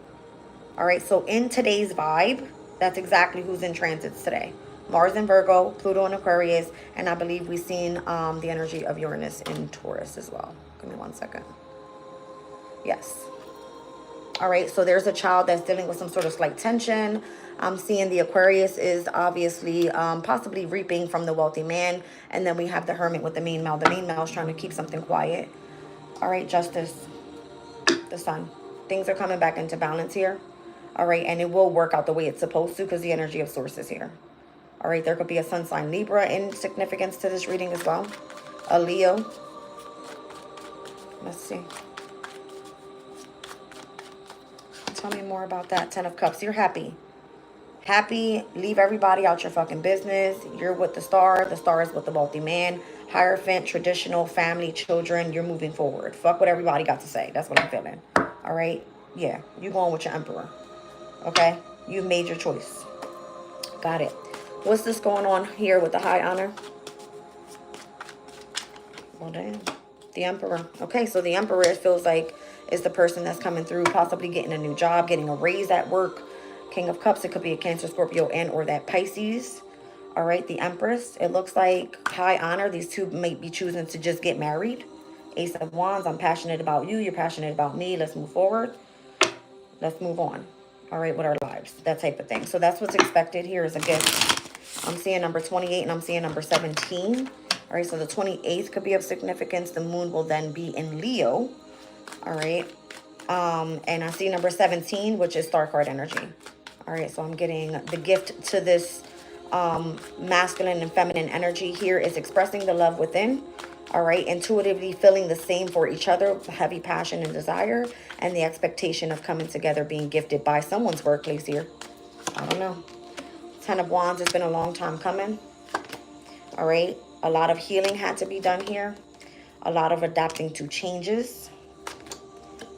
All right, so in today's vibe, that's exactly who's in transits today. Mars in Virgo, Pluto in Aquarius, and I believe we've seen the energy of Uranus in Taurus as well. Give me 1 second. Yes. All right, so there's a child that's dealing with some sort of slight tension. I'm seeing the Aquarius is obviously possibly reaping from the wealthy man. And then we have the Hermit with the mean male. The mean male is trying to keep something quiet. All right, Justice, the Sun. Things are coming back into balance here. All right, and it will work out the way it's supposed to because the energy of Source is here. All right, there could be a Sun sign Libra in significance to this reading as well. A Leo. Let's see. Tell me more about that. 10 of Cups. You're happy. Happy. Leave everybody out your fucking business. You're with the star. The star is with the wealthy man. Hierophant, traditional, family, children. You're moving forward. Fuck what everybody got to say. That's what I'm feeling. All right? Yeah. You going with your Emperor. Okay? You've made your choice. Got it. What's this going on here with the high honor? Well, damn. The Emperor. Okay, so the Emperor, it feels like, is the person that's coming through, possibly getting a new job, getting a raise at work. King of Cups, it could be a Cancer, Scorpio, and or that Pisces. All right, the Empress, it looks like high honor. These two might be choosing to just get married. Ace of Wands, I'm passionate about you. You're passionate about me. Let's move forward. Let's move on. All right, with our lives. That type of thing. So that's what's expected here is a gift. I'm seeing number 28 and I'm seeing number 17. All right, so the 28th could be of significance. The moon will then be in Leo. All right. And I see number 17, which is star card energy. All right, so I'm getting the gift to this masculine and feminine energy here is expressing the love within. All right, intuitively feeling the same for each other, heavy passion and desire, and the expectation of coming together, being gifted by someone's workplace here. I don't know. 10 of Wands, it's been a long time coming. All right, a lot of healing had to be done here. A lot of adapting to changes.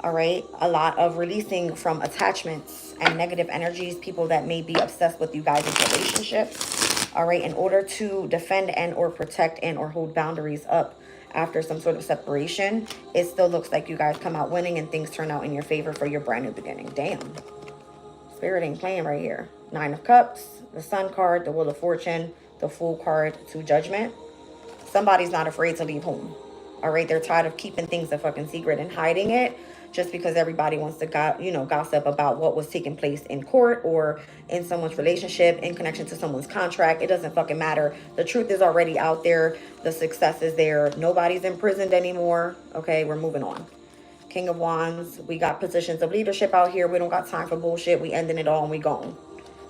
All right, a lot of releasing from attachments and negative energies, people that may be obsessed with you guys' relationship. All right, in order to defend and or protect and or hold boundaries up after some sort of separation, it still looks like you guys come out winning and things turn out in your favor for your brand new beginning. Damn. Spirit ain't playing right here. 9 of Cups, the Sun card, the Wheel of Fortune, the Fool card, to Judgment. Somebody's not afraid to leave home. All right, they're tired of keeping things a fucking secret and hiding it just because everybody wants to gossip about what was taking place in court or in someone's relationship, in connection to someone's contract. It doesn't fucking matter. The truth is already out there. The success is there. Nobody's imprisoned anymore. Okay, we're moving on. King of Wands, we got positions of leadership out here. We don't got time for bullshit. We ending it all and we gone.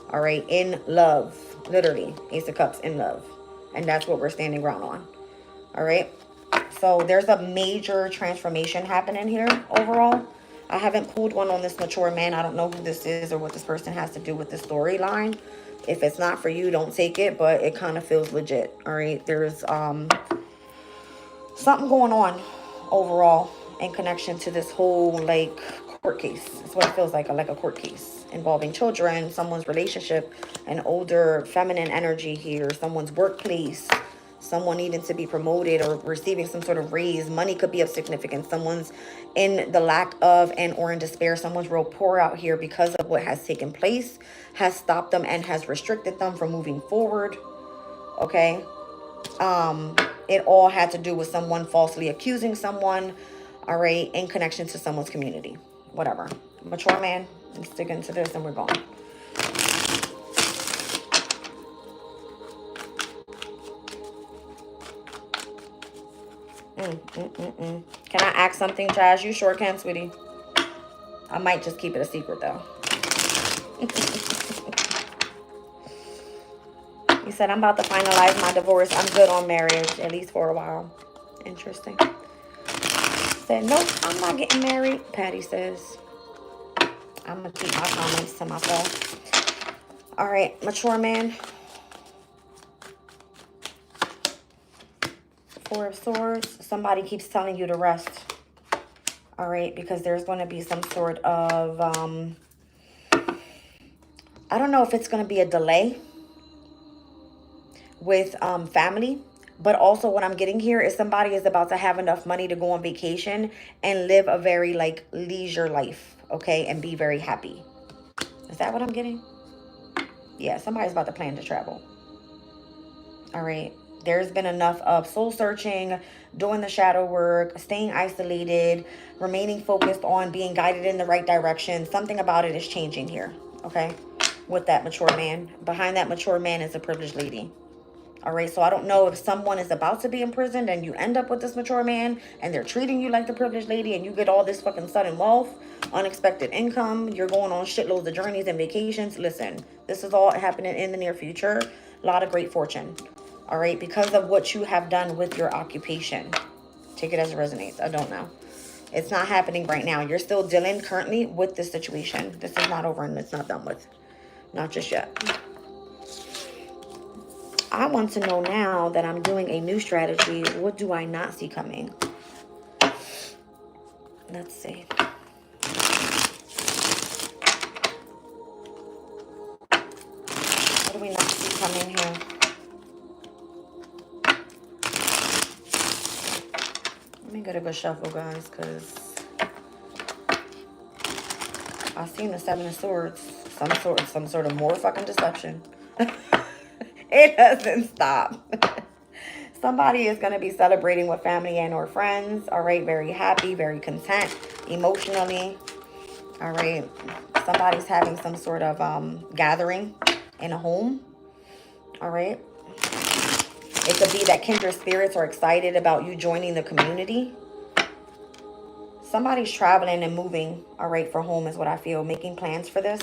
All right, in love, literally. Ace of Cups, in love. And that's what we're standing ground on. All right. So there's a major transformation happening here overall. I haven't pulled one on this mature man. I don't know who this is or what this person has to do with the storyline. If it's not for you, don't take it, but it kind of feels legit. All right. There's something going on overall in connection to this whole like court case. It's what it feels like a court case involving children, someone's relationship, an older feminine energy here, someone's workplace. Someone needing to be promoted or receiving some sort of raise. Money could be of significance. Someone's in the lack of and or in despair. Someone's real poor out here because of what has taken place, has stopped them and has restricted them from moving forward. Okay. It all had to do with someone falsely accusing someone. All right. In connection to someone's community. Whatever. Mature man. I'm sticking to this and we're going. Can I ask something, Jazz? You sure can, sweetie. I might just keep it a secret, though. You said, I'm about to finalize my divorce. I'm good on marriage, at least for a while. Interesting. Said, nope, I'm not getting married. Patty says, I'm going to keep my comments to myself. All right, mature man. 4 of Swords. Somebody keeps telling you to rest. All right, because there's going to be some sort of, I don't know if it's going to be a delay with family, but also what I'm getting here is somebody is about to have enough money to go on vacation and live a very like leisure life, okay, and be very happy. Is that what I'm getting? Yeah, somebody's about to plan to travel. All right. There's been enough of soul searching, doing the shadow work, staying isolated, remaining focused on being guided in the right direction. Something about it is changing here. Okay. With that mature man. Behind that mature man is a privileged lady. All right. So I don't know if someone is about to be imprisoned and you end up with this mature man and they're treating you like the privileged lady and you get all this fucking sudden wealth, unexpected income. You're going on shitloads of journeys and vacations. Listen, this is all happening in the near future. A lot of great fortune. All right, because of what you have done with your occupation. Take it as it resonates. I don't know. It's not happening right now. You're still dealing currently with this situation. This is not over and it's not done with. Not just yet. I want to know now that I'm doing a new strategy. What do I not see coming? Let's see. What do we not see coming here? Let me get a good shuffle, guys, because I seen the Seven of Swords. Some sort of more fucking deception. It doesn't stop. Somebody is going to be celebrating with family and or friends. All right, very happy, very content emotionally. All right, somebody's having some sort of gathering in a home. All right. It could be that kindred spirits are excited about you joining the community. Somebody's traveling and moving, all right, for home is what I feel. Making plans for this.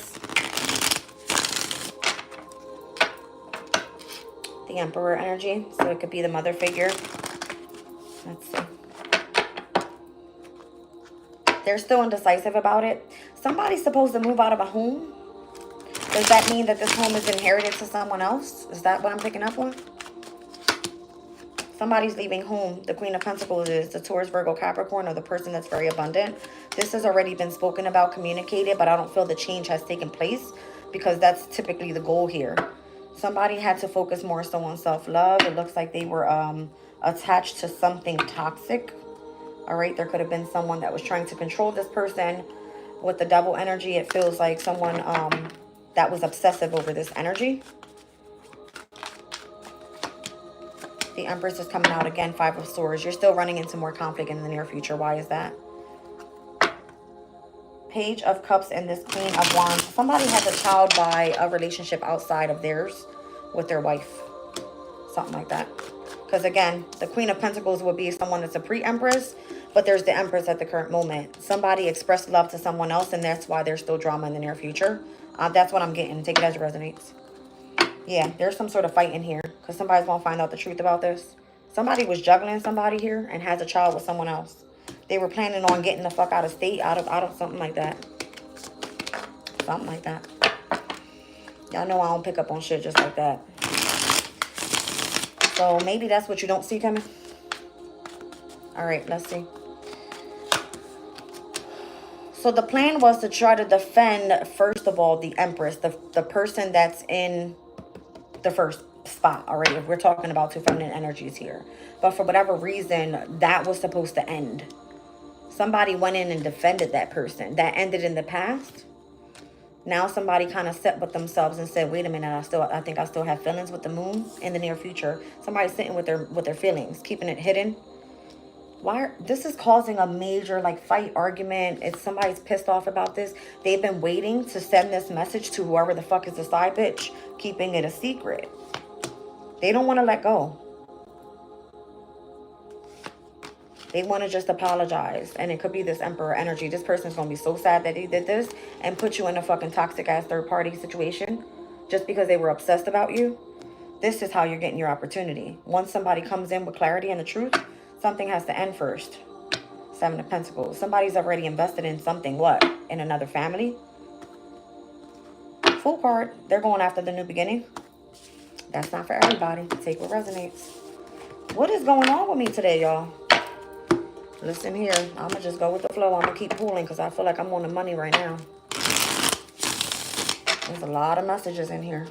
The Emperor energy. So it could be the mother figure. Let's see. They're still indecisive about it. Somebody's supposed to move out of a home. Does that mean that this home is inherited to someone else? Is that what I'm picking up on? Somebody's leaving home. The Queen of Pentacles is the Taurus, Virgo, Capricorn, or the person that's very abundant. This has already been spoken about, communicated, but I don't feel the change has taken place because that's typically the goal here. Somebody had to focus more so on self-love. It looks like they were attached to something toxic. All right, there could have been someone that was trying to control this person. With the Devil energy, it feels like someone that was obsessive over this energy. The Empress is coming out again, Five of Swords. You're still running into more conflict in the near future. Why is that? Page of Cups and this Queen of Wands. Somebody has a child by a relationship outside of theirs with their wife. Something like that. Because again, the Queen of Pentacles would be someone that's a pre-Empress, but there's the Empress at the current moment. Somebody expressed love to someone else, and that's why there's still drama in the near future. That's what I'm getting. Take it as it resonates. Yeah, there's some sort of fight in here because somebody's going to find out the truth about this. Somebody was juggling somebody here and has a child with someone else. They were planning on getting the fuck out of state, out of something like that. Something like that. Y'all know I don't pick up on shit just like that. So maybe that's what you don't see coming. All right, let's see. So the plan was to try to defend, first of all, the Empress, the person that's in the first spot. All right, if we're talking about two feminine energies here. But for whatever reason, that was supposed to end. Somebody went in and defended that person. That ended in the past. Now somebody kind of sat with themselves and said, wait a minute, I think I still have feelings with the moon in the near future. Somebody's sitting with their feelings, keeping it hidden. This is causing a major fight, argument. It's somebody's pissed off about this. They've been waiting to send this message to whoever the fuck is the side bitch, keeping it a secret. They don't want to let go. They want to just apologize. And it could be this Emperor energy. This person's going to be so sad that they did this and put you in a fucking toxic ass third party situation just because they were obsessed about you. This is how you're getting your opportunity. Once somebody comes in with clarity and the truth, something has to end first. Seven of Pentacles. Somebody's already invested in something. What? In another family? Fool card. They're going after the new beginning. That's not for everybody. Take what resonates. What is going on with me today, y'all? Listen here. I'm going to just go with the flow. I'm going to keep pulling because I feel like I'm on the money right now. There's a lot of messages in here.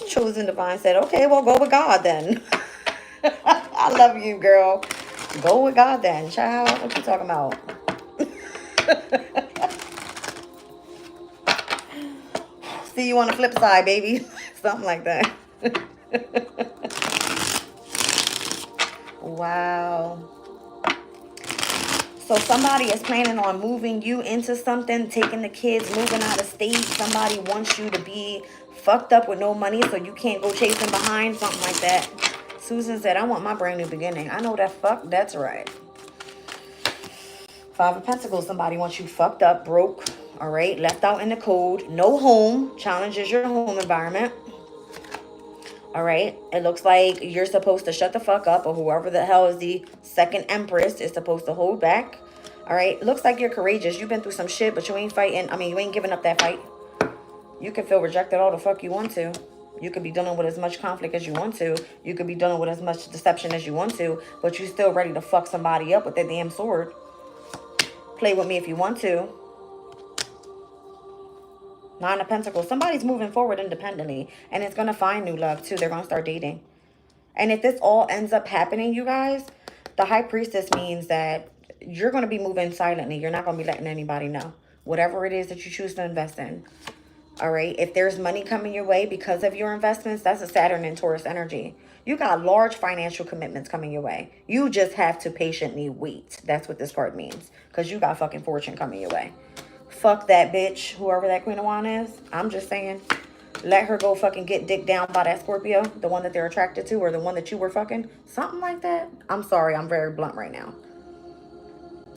Chosen Divine said, okay, well, go with God then. I love you, girl. Go with God then, child. What you talking about? See you on the flip side, baby. Something like that. Wow. So somebody is planning on moving you into something, taking the kids, moving out of state. Somebody wants you to be fucked up with no money so you can't go chasing behind, something like that. Susan said, I want my brand new beginning. I know that fuck. That's right. Five of Pentacles. Somebody wants you fucked up, broke, all right, left out in the cold. No home. Challenges your home environment. All right. It looks like you're supposed to shut the fuck up, or whoever the hell is the second empress is supposed to hold back. All right. Looks like you're courageous. You've been through some shit, but you ain't fighting. I mean, you ain't giving up that fight. You can feel rejected all the fuck you want to. You could be dealing with as much conflict as you want to. You could be dealing with as much deception as you want to, but you still ready to fuck somebody up with that damn sword. Play with me if you want to. Nine of Pentacles. Somebody's moving forward independently, and it's going to find new love too. They're going to start dating. And if this all ends up happening, you guys, the High Priestess means that you're going to be moving silently. You're not going to be letting anybody know. Whatever it is that you choose to invest in. All right. If there's money coming your way because of your investments, that's a Saturn and Taurus energy. You got large financial commitments coming your way. You just have to patiently wait. That's what this card means. Because you got fucking fortune coming your way. Fuck that bitch, whoever that Queen of Wands is. I'm just saying, let her go fucking get dick down by that Scorpio, the one that they're attracted to, or the one that you were fucking. Something like that. I'm sorry, I'm very blunt right now.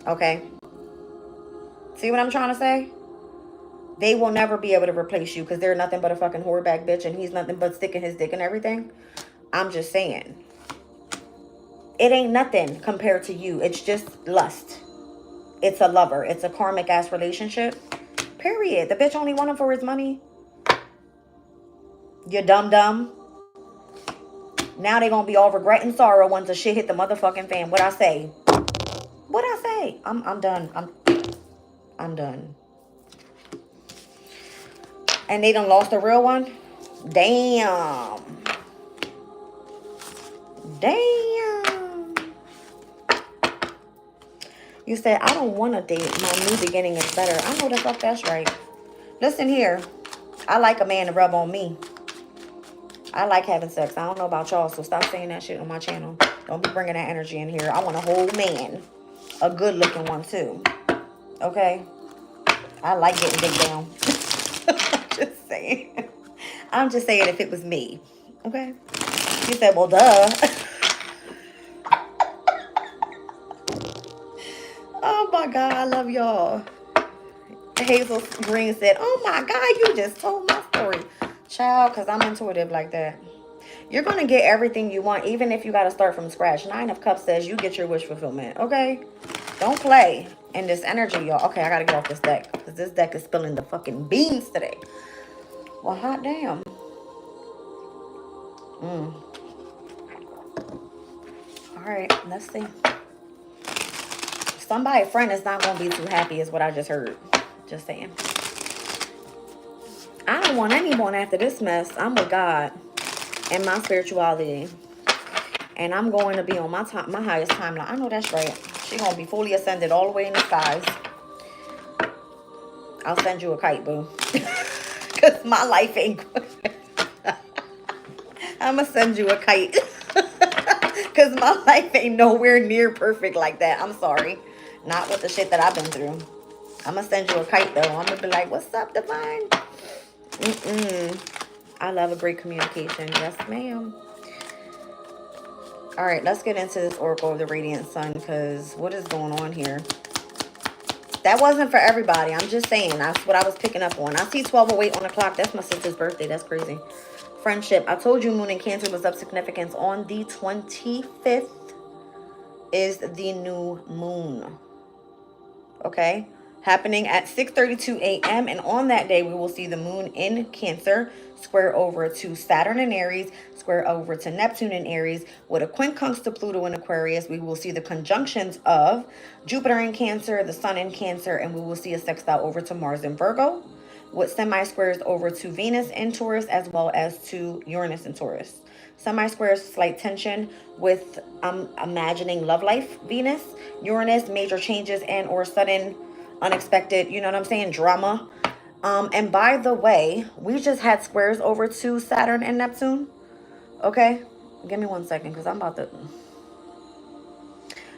Okay? See what I'm trying to say? They will never be able to replace you because they're nothing but a fucking whoreback bitch, and he's nothing but sticking his dick and everything. I'm just saying. It ain't nothing compared to you. It's just lust. It's a lover. It's a karmic ass relationship. Period. The bitch only want him for his money. You dumb. Now they gonna be all regret and sorrow once the shit hit the motherfucking fan. What I say? What I say? I'm done. I'm done. And they done lost the real one? Damn. You said, I don't want to date. My new beginning is better. I know the fuck that's right. Listen here. I like a man to rub on me. I like having sex. I don't know about y'all, so stop saying that shit on my channel. Don't be bringing that energy in here. I want a whole man. A good looking one, too. Okay? I like getting dick down. I'm just saying. I'm just saying if it was me. Okay? You said, well, duh. Oh my God, I love y'all. Hazel Green said, oh my God, you just told my story. Child, because I'm intuitive like that. You're going to get everything you want, even if you got to start from scratch. Nine of Cups says you get your wish fulfillment, okay? Don't play in this energy, y'all. Okay, I got to get off this deck, because this deck is spilling the fucking beans today. Well, hot damn. All right, let's see. Somebody, friend is not going to be too happy is what I just heard. Just saying. I don't want anyone after this mess. I'm with God and my spirituality. And I'm going to be on my highest timeline. I know that's right. She's going to be fully ascended all the way in the skies. I'll send you a kite, boo. Because my life ain't good. I'm going to send you a kite. Because my life ain't nowhere near perfect like that. I'm sorry. Not with the shit that I've been through. I'm going to send you a kite, though. I'm going to be like, what's up, Divine? I love a great communication. Yes, ma'am. All right, let's get into this Oracle of the Radiant Sun, because what is going on here? That wasn't for everybody. I'm just saying. That's what I was picking up on. I see 12:08 on the clock. That's my sister's birthday. That's crazy. Friendship. I told you Moon in Cancer was of significance. On the 25th is the new moon. Okay? Happening at 6:32 a.m. And on that day, we will see the moon in Cancer square over to Saturn in Aries, square over to Neptune in Aries, with a quincunx to Pluto in Aquarius. We will see the conjunctions of Jupiter in Cancer, the Sun in Cancer, and we will see a sextile over to Mars in Virgo, with semi-squares over to Venus in Taurus, as well as to Uranus in Taurus. Semi-squares, slight tension with imagining love life, Venus. Uranus, major changes and or sudden, unexpected, you know what I'm saying, drama. And by the way, we just had squares over to Saturn and Neptune. Okay, give me 1 second because I'm about to.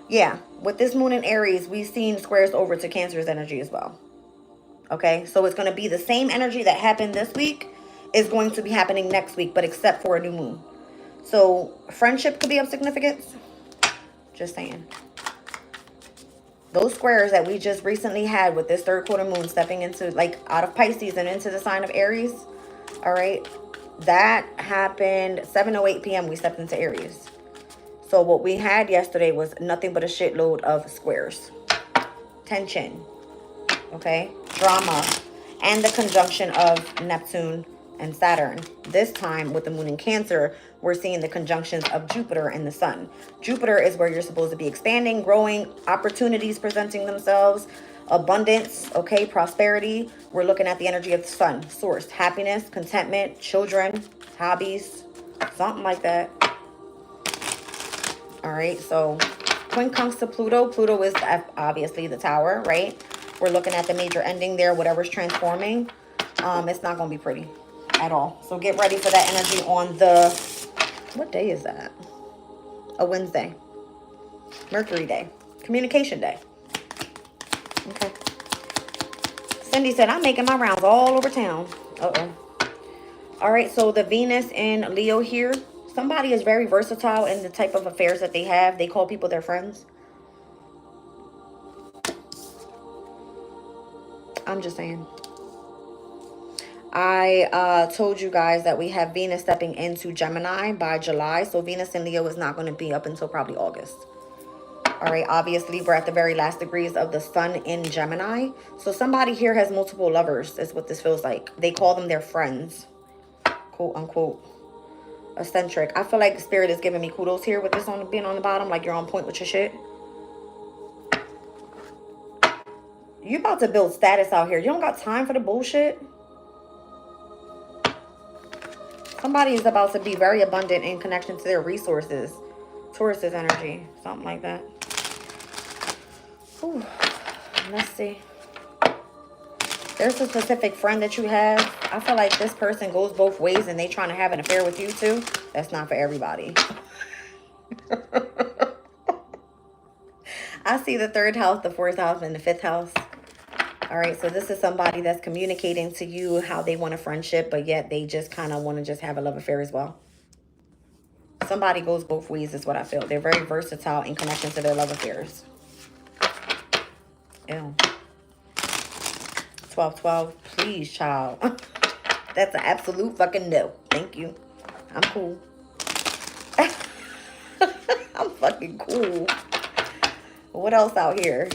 Yeah, with this moon in Aries, we've seen squares over to Cancer's energy as well. Okay, so it's going to be the same energy that happened this week is going to be happening next week, but except for a new moon. So friendship could be of significance. Just saying. Those squares that we just recently had with this third quarter moon stepping into, like, out of Pisces and into the sign of Aries. All right, that happened 7:08 p.m. We stepped into Aries. So what we had yesterday was nothing but a shitload of squares, tension, okay, drama, and the conjunction of Neptune and Saturn. This time with the moon in Cancer, we're seeing the conjunctions of Jupiter and the sun. Jupiter is where you're supposed to be expanding, growing, opportunities presenting themselves, abundance, okay, prosperity. We're looking at the energy of the sun, source, happiness, contentment, children, hobbies, something like that. All right, so quincunx to Pluto. Pluto is obviously the tower, right? We're looking at the major ending there, whatever's transforming. It's not going to be pretty at all. So get ready for that energy on the, what day is that? A Wednesday. Mercury day. Communication day. Okay. Cindy said, I'm making my rounds all over town. Uh-oh. All right, so the Venus in Leo here. Somebody is very versatile in the type of affairs that they have. They call people their friends. I'm just saying. I told you guys that we have Venus stepping into Gemini by July. So Venus in Leo is not going to be up until probably August. All right, obviously, we're at the very last degrees of the sun in Gemini. So somebody here has multiple lovers, is what this feels like. They call them their friends, quote unquote. Eccentric. I feel like the spirit is giving me kudos here with this on being on the bottom, like you're on point with your shit. You about to build status out here. You don't got time for the bullshit. Somebody is about to be very abundant in connection to their resources. Taurus's energy, something like that. Ooh, let's see. There's a specific friend that you have. I feel like this person goes both ways and they trying to have an affair with you too. That's not for everybody. I see the 3rd house, the 4th house, and the 5th house. All right, so this is somebody that's communicating to you how they want a friendship, but yet they just kind of want to just have a love affair as well. Somebody goes both ways is what I feel. They're very versatile in connection to their love affairs. Ew. 1212, please, child. That's an absolute fucking no. Thank you. I'm cool. I'm fucking cool. What else out here?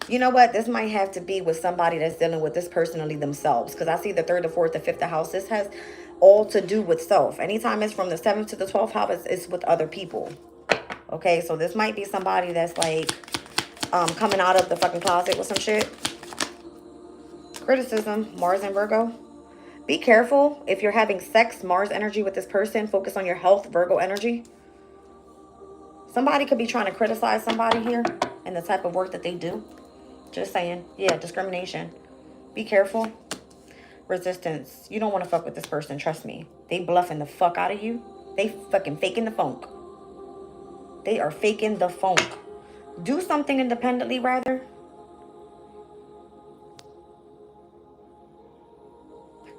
You know what? This might have to be with somebody that's dealing with this personally themselves. Because I see the 3rd, the 4th, the 5th house. This has all to do with self. Anytime it's from the 7th to the 12th house, it's with other people. Okay, so this might be somebody that's like coming out of the fucking closet with some shit. Criticism, Mars and Virgo. Be careful if you're having sex, Mars energy with this person. Focus on your health, Virgo energy. Somebody could be trying to criticize somebody here and the type of work that they do. Just saying. Yeah, discrimination. Be careful. Resistance. You don't want to fuck with this person. Trust me. They bluffing the fuck out of you. They fucking faking the funk. They are faking the funk. Do something independently, rather.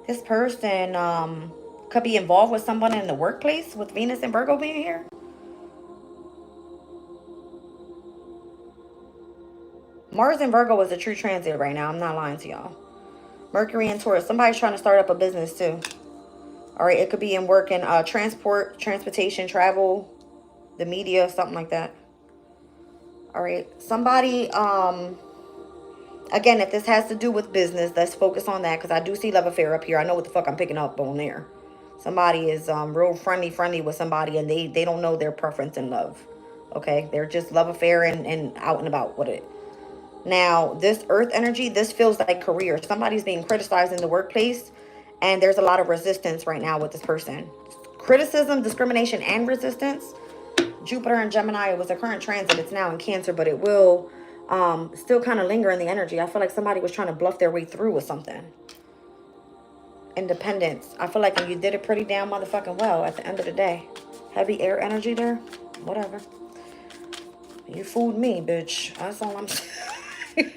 This person could be involved with someone in the workplace with Venus and Virgo being here. Mars and Virgo is a true transit right now. I'm not lying to y'all. Mercury and Taurus. Somebody's trying to start up a business too. All right. It could be in work in transport, transportation, travel, the media, something like that. All right. Somebody, again, if this has to do with business, let's focus on that because I do see love affair up here. I know what the fuck I'm picking up on there. Somebody is real friendly with somebody and they don't know their preference in love. Okay. They're just love affair and out and about with it. Now, this earth energy, this feels like career. Somebody's being criticized in the workplace, and there's a lot of resistance right now with this person. Criticism, discrimination, and resistance. Jupiter and Gemini, it was a current transit. It's now in Cancer, but it will Still kind of linger in the energy. I feel like somebody was trying to bluff their way through with something. Independence. I feel like you did it pretty damn motherfucking well at the end of the day. Heavy air energy there. Whatever. You fooled me, bitch. That's all I'm saying.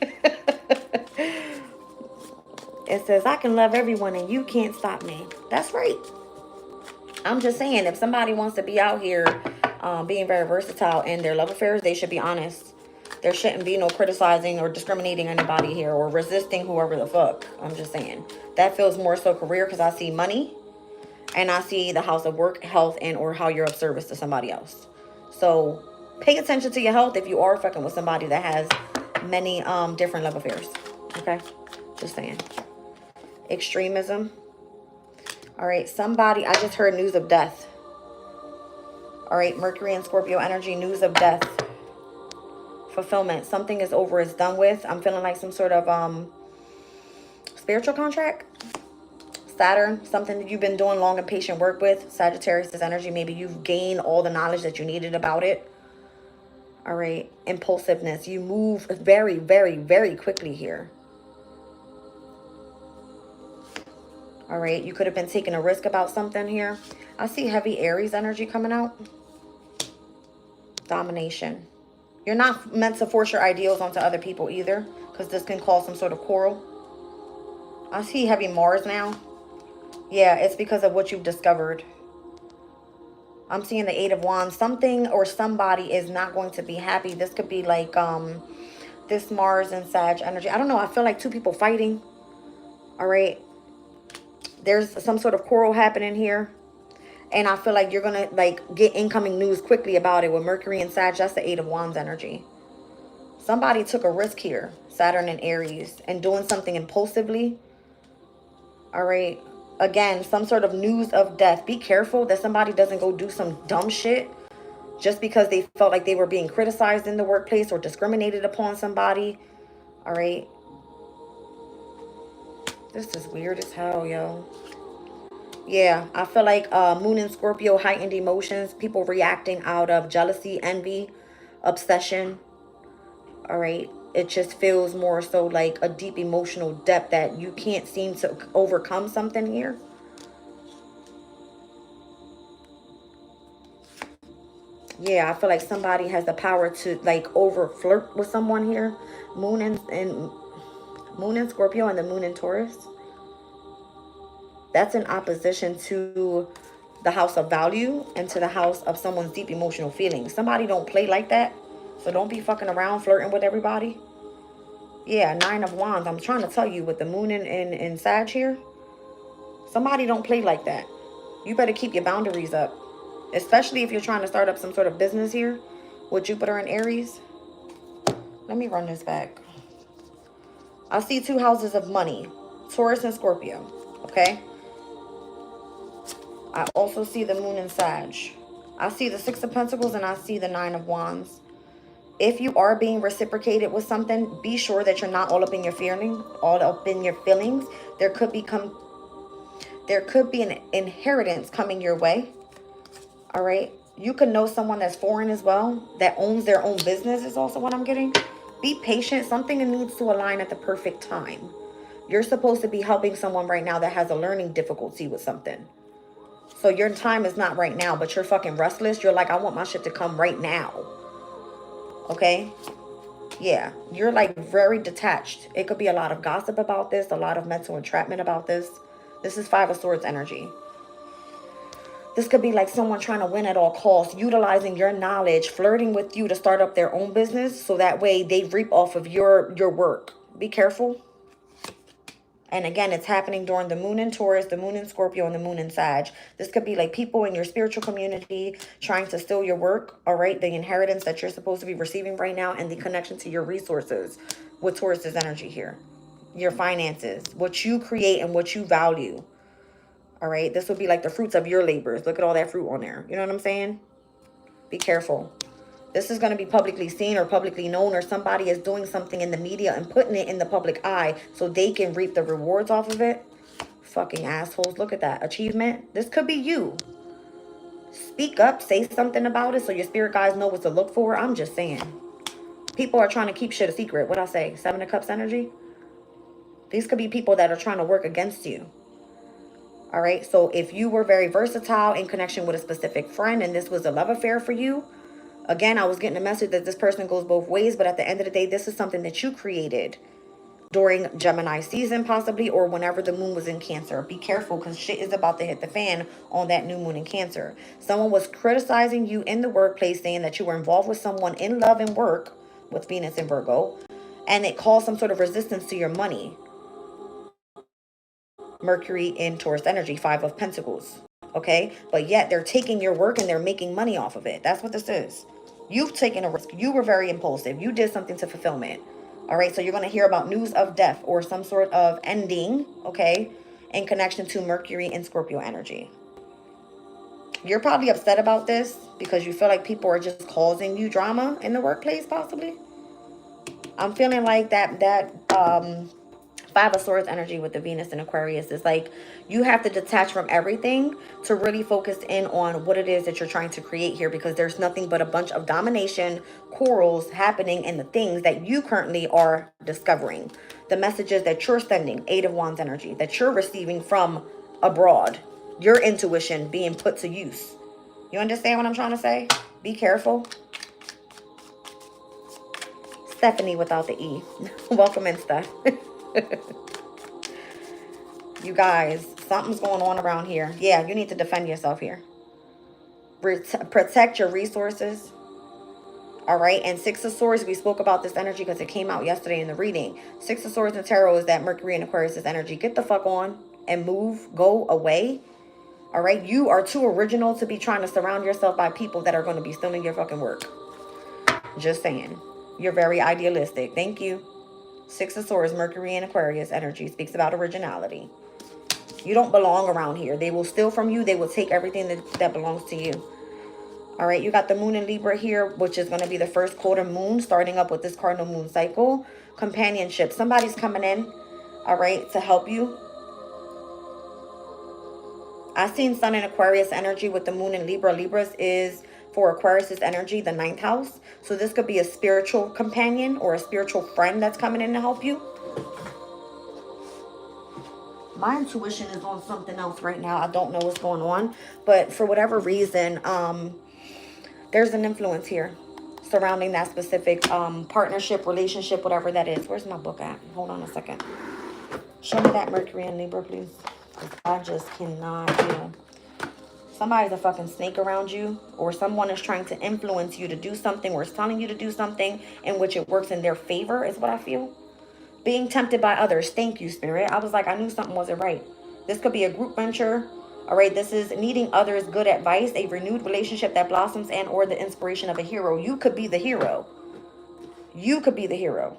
It says, I can love everyone and you can't stop me. That's right. I'm just saying, if somebody wants to be out here being very versatile in their love affairs, they should be honest. There shouldn't be no criticizing or discriminating anybody here or resisting whoever the fuck. I'm just saying. That feels more so career because I see money and I see the house of work, health, and or how you're of service to somebody else. So pay attention to your health if you are fucking with somebody that has many different love affairs. Okay? Just saying. Extremism. All right, somebody, I just heard news of death. All right, Mercury and Scorpio energy, news of death. Fulfillment. Something is over, it's done with. I'm feeling like some sort of spiritual contract. Saturn, something that you've been doing long and patient work with. Sagittarius is energy. Maybe you've gained all the knowledge that you needed about it. All right, impulsiveness. You move very, very, very quickly here. All right, you could have been taking a risk about something here. I see heavy Aries energy coming out. Domination. You're not meant to force your ideals onto other people either, because this can cause some sort of quarrel. I see heavy Mars now. Yeah, it's because of what you've discovered. I'm seeing the Eight of Wands. Something or somebody is not going to be happy. This could be like this Mars and Sag energy. I don't know. I feel like two people fighting. All right. There's some sort of quarrel happening here. And I feel like you're going to like get incoming news quickly about it with Mercury and Sag. That's the Eight of Wands energy. Somebody took a risk here, Saturn and Aries, and doing something impulsively. All right. Again, some sort of news of death. Be careful that somebody doesn't go do some dumb shit just because they felt like they were being criticized in the workplace or discriminated upon somebody. All right. This is weird as hell, yo. Yeah, I feel like Moon and Scorpio, heightened emotions, people reacting out of jealousy, envy, obsession. All right. It just feels more so like a deep emotional depth that you can't seem to overcome something here. Yeah, I feel like somebody has the power to like over flirt with someone here. Moon and Scorpio and the Moon in Taurus. That's in opposition to the house of value and to the house of someone's deep emotional feelings. Somebody don't play like that. So don't be fucking around flirting with everybody. Yeah, Nine of Wands. I'm trying to tell you with the Moon in Sag here. Somebody don't play like that. You better keep your boundaries up. Especially if you're trying to start up some sort of business here with Jupiter and Aries. Let me run this back. I see two houses of money. Taurus and Scorpio. Okay? I also see the Moon in Sag. I see the Six of Pentacles and I see the Nine of Wands. If you are being reciprocated with something, be sure that you're not all up in your feelings. There could be an inheritance coming your way. All right. You could know someone that's foreign as well, that owns their own business is also what I'm getting. Be patient. Something needs to align at the perfect time. You're supposed to be helping someone right now that has a learning difficulty with something. So your time is not right now, but you're fucking restless. You're like, I want my shit to come right now. Okay? Yeah. You're like very detached. It could be a lot of gossip about this, a lot of mental entrapment about this. This is Five of Swords energy. This could be like someone trying to win at all costs, utilizing your knowledge, flirting with you to start up their own business so that way they reap off of your work. Be careful. And again, it's happening during the Moon in Taurus, the Moon in Scorpio, and the Moon in Sag. This could be like people in your spiritual community trying to steal your work, all right? The inheritance that you're supposed to be receiving right now and the connection to your resources with Taurus's energy here. Your finances, what you create and what you value. All right, this would be like the fruits of your labors. Look at all that fruit on there. You know what I'm saying? Be careful. This is going to be publicly seen or publicly known, or somebody is doing something in the media and putting it in the public eye so they can reap the rewards off of it. Fucking assholes. Look at that. Achievement. This could be you. Speak up. Say something about it so your spirit guides know what to look for. I'm just saying. People are trying to keep shit a secret. What I say? 7 of Cups energy. These could be people that are trying to work against you. All right. So if you were very versatile in connection with a specific friend and this was a love affair for you, again, I was getting a message that this person goes both ways. But at the end of the day, this is something that you created during Gemini season, possibly, or whenever the moon was in Cancer. Be careful, because shit is about to hit the fan on that new moon in Cancer. Someone was criticizing you in the workplace, saying that you were involved with someone in love and work with Venus in Virgo, and it caused some sort of resistance to your money. Mercury in Taurus energy, 5 of Pentacles. Okay, but yet they're taking your work and they're making money off of it. That's what this is. You've taken a risk. You were very impulsive. You did something to fulfillment. All right, so you're going to hear about news of death or some sort of ending, okay, in connection to Mercury and Scorpio energy. You're probably upset about this because you feel like people are just causing you drama in the workplace, possibly. I'm feeling like that 5 of Swords energy with the Venus and Aquarius is like you have to detach from everything to really focus in on what it is that you're trying to create here, because there's nothing but a bunch of domination, quarrels happening in the things that you currently are discovering. The messages that you're sending, 8 of Wands energy, that you're receiving from abroad. Your intuition being put to use. You understand what I'm trying to say? Be careful. Stephanie without the E. Welcome in, Steph. You guys, something's going on around here. Yeah, you need to defend yourself here. Protect your resources. All right, and 6 of Swords, we spoke about this energy because it came out yesterday in the reading. 6 of Swords in Tarot is that Mercury and Aquarius energy. Get the fuck on and move. Go away. All right, you are too original to be trying to surround yourself by people that are going to be stealing your fucking work. Just saying. You're very idealistic. Thank you. 6 of Swords, Mercury and Aquarius energy speaks about originality. You don't belong around here. They will steal from you. They will take everything that belongs to you. All right, you got the moon in Libra here, which is going to be the first quarter moon, starting up with this cardinal moon cycle. Companionship. Somebody's coming in, all right, to help you. I've seen Sun in Aquarius energy with the moon in Libra. Libras is, for Aquarius's energy, the 9th house. So this could be a spiritual companion or a spiritual friend that's coming in to help you. My intuition is on something else right now. I don't know what's going on. But for whatever reason, there's an influence here surrounding that specific partnership, relationship, whatever that is. Where's my book at? Hold on a second. Show me that Mercury and Libra, please. I just cannot deal. Somebody's a fucking snake around you, or someone is trying to influence you to do something, or is telling you to do something in which it works in their favor, is what I feel. Being tempted by others. Thank you, Spirit. I was like, I knew something wasn't right. This could be a group venture. All right, this is needing others' good advice, a renewed relationship that blossoms, and or the inspiration of a hero. You could be the hero. You could be the hero.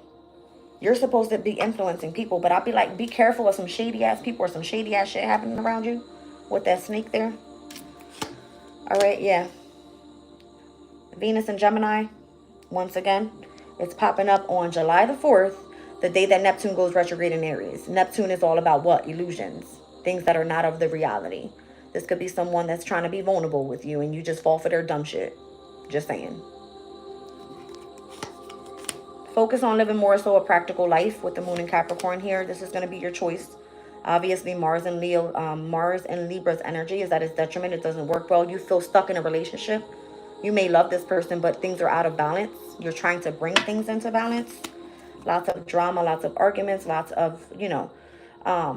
You're supposed to be influencing people, but I'll be like, be careful of some shady ass people or some shady ass shit happening around you with that snake there. All right, yeah. Venus and Gemini, once again, it's popping up on July the 4th, the day that Neptune goes retrograde in Aries. Neptune is all about what? Illusions. Things that are not of the reality. This could be someone that's trying to be vulnerable with you and you just fall for their dumb shit. Just saying. Focus on living more so a practical life with the moon in Capricorn here. This is going to be your choice. Obviously, Mars and Libra's energy is at its detriment. It doesn't work well. You feel stuck in a relationship. You may love this person, but things are out of balance. You're trying to bring things into balance. Lots of drama, lots of arguments, lots of, you know, I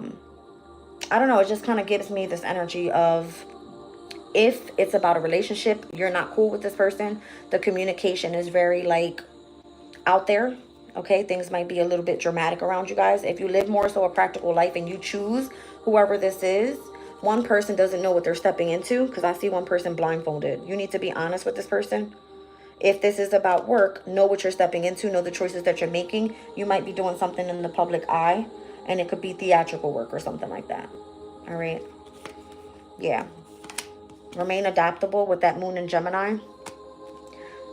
don't know. It just kind of gives me this energy of, if it's about a relationship, you're not cool with this person. The communication is very like out there. Okay, things might be a little bit dramatic around you guys. If you live more so a practical life and you choose whoever this is, one person doesn't know what they're stepping into, because I see one person blindfolded. You need to be honest with this person. If this is about work, know what you're stepping into, know the choices that you're making. You might be doing something in the public eye, and it could be theatrical work or something like that. All right. Yeah. Remain adaptable with that moon in Gemini.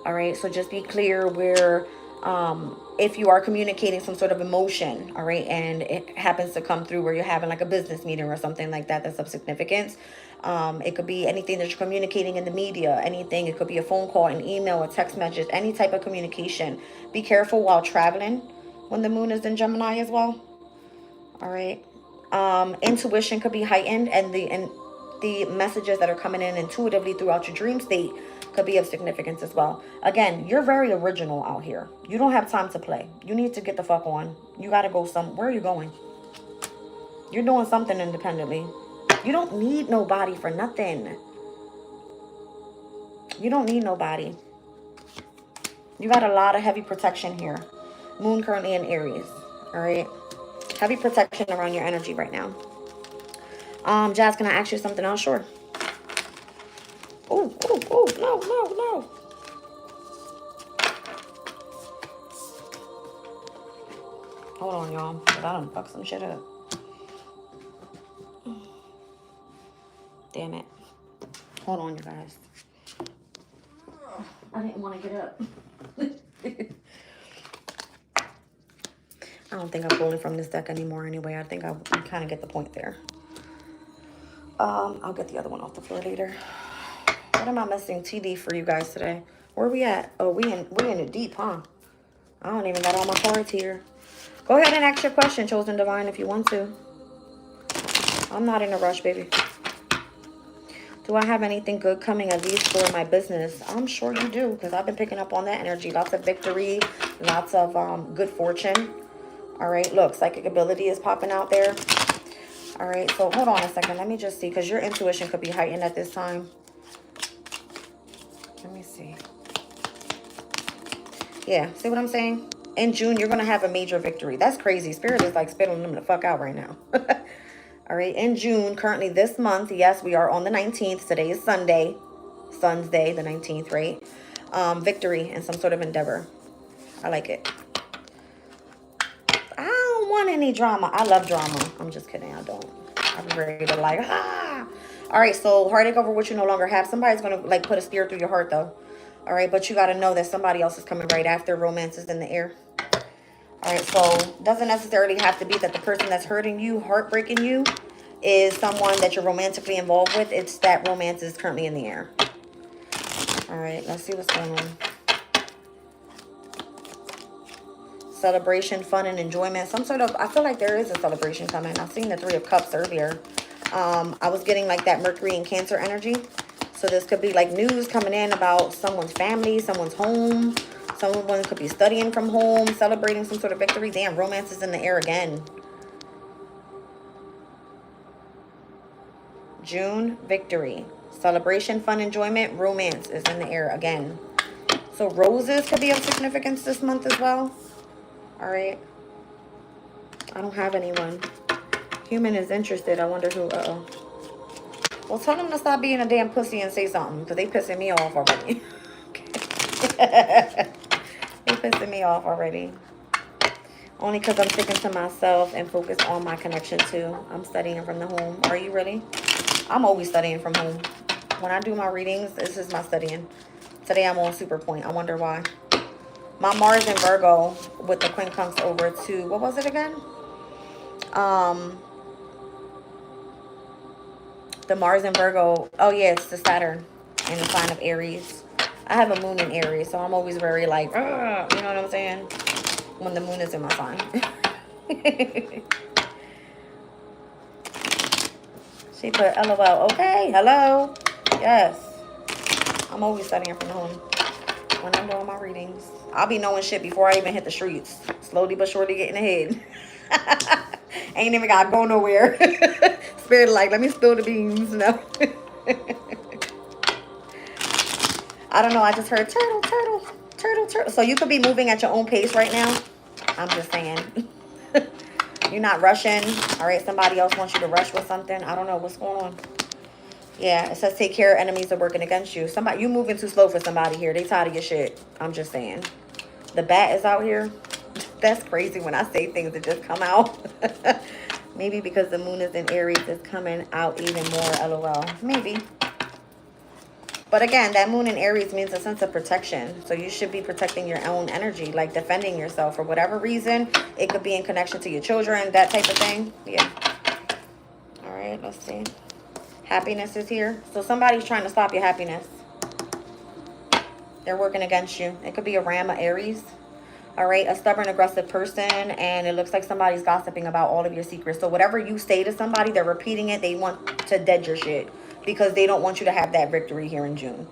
All right. So just be clear where, if you are communicating some sort of emotion, all right, and it happens to come through where you're having like a business meeting or something like that, that's of significance. It could be anything that you're communicating in the media, anything. It could be a phone call, an email, a text message, any type of communication. Be careful while traveling when the moon is in Gemini as well. All right. Intuition could be heightened, and the messages that are coming in intuitively throughout your dream state could be of significance as well. Again, you're very original out here. You don't have time to play. You need to get the fuck on. You got to go where are you going? You're doing something independently. You don't need nobody for nothing. You don't need nobody. You got a lot of heavy protection here. Moon currently in Aries. All right. Heavy protection around your energy right now. Jazz, can I ask you something else? Sure. Oh, no. Hold on, y'all. Because I done fucked some shit up. Damn it. Hold on, you guys. I didn't want to get up. I don't think I'm pulling from this deck anymore anyway. I think I kind of get the point there. I'll get the other one off the floor later. What am I missing TD for you guys today? Where we at? Oh, we in it deep, huh? I don't even got all my cards here. Go ahead and ask your question, Chosen Divine, if you want to. I'm not in a rush, baby. Do I have anything good coming at least for my business? I'm sure you do, because I've been picking up on that energy. Lots of victory, lots of good fortune. All right, look, psychic ability is popping out there. All right, so hold on a second. Let me just see, because your intuition could be heightened at this time. Let me see. Yeah, see what I'm saying? In June, you're going to have a major victory. That's crazy. Spirit is like spitting them the fuck out right now. All right, in June, currently this month, yes, we are on the 19th. Today is Sunday. Sun's Day, the 19th, right? Victory in some sort of endeavor. I like it. I don't want any drama. I love drama. I'm just kidding. I don't. I'm ready to like, ah. All right, so heartache over what you no longer have. Somebody's going to like put a spear through your heart though. All right, but you got to know that somebody else is coming right after. Romance is in the air. All right, so doesn't necessarily have to be that the person that's hurting you, heartbreaking you, is someone that you're romantically involved with. It's that romance is currently in the air. All right, let's see what's going on. Celebration, fun, and enjoyment. Some sort of, I feel like there is a celebration coming. I've seen the Three of Cups earlier. I was getting like that Mercury and Cancer energy. So this could be like news coming in about someone's family, someone's home. Someone could be studying from home, celebrating some sort of victory. Damn, romance is in the air again. June, victory. Celebration, fun, enjoyment, romance is in the air again. So roses could be of significance this month as well. All right. I don't have anyone. Human is interested. I wonder who. Uh-oh. Well, tell them to stop being a damn pussy and say something, because they pissing me off already. They pissing me off already. Only because I'm sticking to myself and focus on my connection too. I'm studying from the home. Are you ready? I'm always studying from home. When I do my readings, this is my studying. Today I'm on super point. I wonder why. My Mars in Virgo with the quincunx over to, what was it again? The Mars in Virgo. Oh yeah, it's the Saturn in the sign of Aries. I have a moon in Aries, so I'm always very like, you know what I'm saying? When the moon is in my sign. She put LOL. Okay, hello. Yes. I'm always studying from home when I'm doing my readings. I'll be knowing shit before I even hit the streets. Slowly but surely getting ahead. Ain't even gotta go nowhere. Spirit like, let me spill the beans. No. I don't know. I just heard turtle, turtle, turtle, turtle. So you could be moving at your own pace right now. I'm just saying. You're not rushing. All right. Somebody else wants you to rush with something. I don't know what's going on. Yeah. It says take care. Enemies are working against you. You moving too slow for somebody here. They tired of your shit. I'm just saying. The bat is out here. That's crazy when I say things that just come out. Maybe because the moon is in Aries, it's coming out even more. LOL. Maybe. But again, that moon in Aries means a sense of protection. So you should be protecting your own energy, like defending yourself for whatever reason. It could be in connection to your children, that type of thing. Yeah. All right, let's see. Happiness is here. So somebody's trying to stop your happiness. They're working against you. It could be a Ram or Aries. All right, a stubborn, aggressive person, and it looks like somebody's gossiping about all of your secrets. So whatever you say to somebody, they're repeating it. They want to dead your shit because they don't want you to have that victory here in June.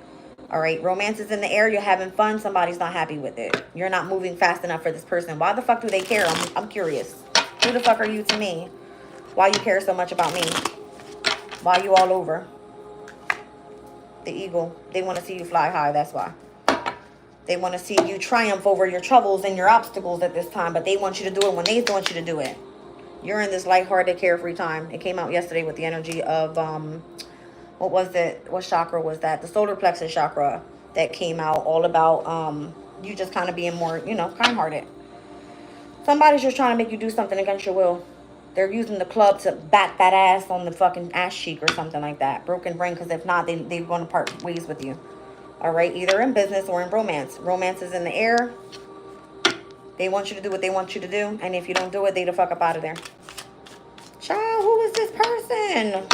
All right, romance is in the air. You're having fun. Somebody's not happy with it. You're not moving fast enough for this person. Why the fuck do they care? I'm curious. Who the fuck are you to me? Why you care so much about me? Why you all over? The eagle. They want to see you fly high. That's why. They want to see you triumph over your troubles and your obstacles at this time. But they want you to do it when they want you to do it. You're in this lighthearted, carefree time. It came out yesterday with the energy of, what was it? What chakra was that? The solar plexus chakra that came out, all about you just kind of being more, you know, kind-hearted. Somebody's just trying to make you do something against your will. They're using the club to bat that ass on the fucking ass cheek or something like that. Broken brain, because if not, they're going to part ways with you. All right, either in business or in romance. Romance is in the air. They want you to do what they want you to do. And if you don't do it, they the fuck up out of there. Child, who is this person?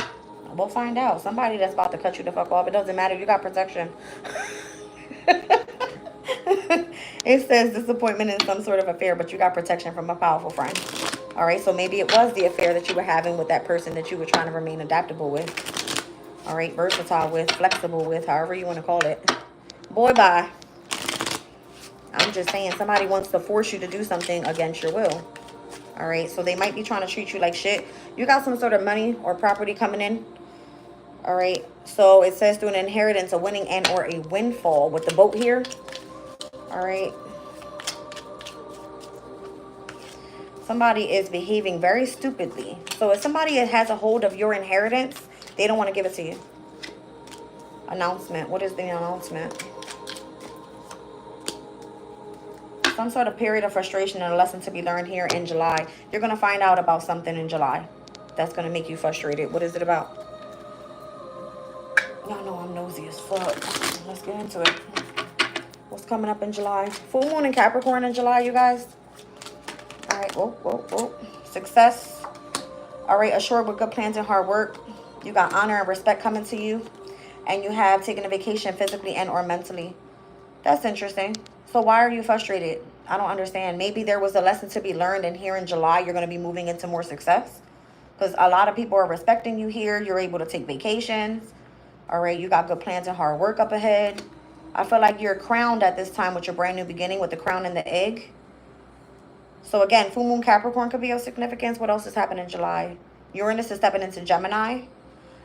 We'll find out. Somebody that's about to cut you the fuck off. It doesn't matter. You got protection. It says disappointment in some sort of affair, but you got protection from a powerful friend. All right, so maybe it was the affair that you were having with that person that you were trying to remain adaptable with. All right, versatile with, flexible with, however you want to call it. Boy, bye. I'm just saying, somebody wants to force you to do something against your will. All right, so they might be trying to treat you like shit. You got some sort of money or property coming in. All right, so it says through an inheritance, a winning and or a windfall with the boat here. All right. Somebody is behaving very stupidly. So if somebody has a hold of your inheritance, they don't want to give it to you. Announcement. What is the announcement? Some sort of period of frustration and a lesson to be learned here in July. You're going to find out about something in July that's going to make you frustrated. What is it about? Y'all know I'm nosy as fuck. Let's get into it. What's coming up in July? Full moon in Capricorn in July, you guys. All right. Whoa, whoa, whoa. Success. All right. Assured with good plans and hard work. You got honor and respect coming to you. And you have taken a vacation physically and or mentally. That's interesting. So why are you frustrated? I don't understand. Maybe there was a lesson to be learned, and here in July, you're going to be moving into more success. Because a lot of people are respecting you here. You're able to take vacations. All right. You got good plans and hard work up ahead. I feel like you're crowned at this time with your brand new beginning with the crown and the egg. So again, full moon Capricorn could be of significance. What else is happening in July? Uranus is stepping into Gemini.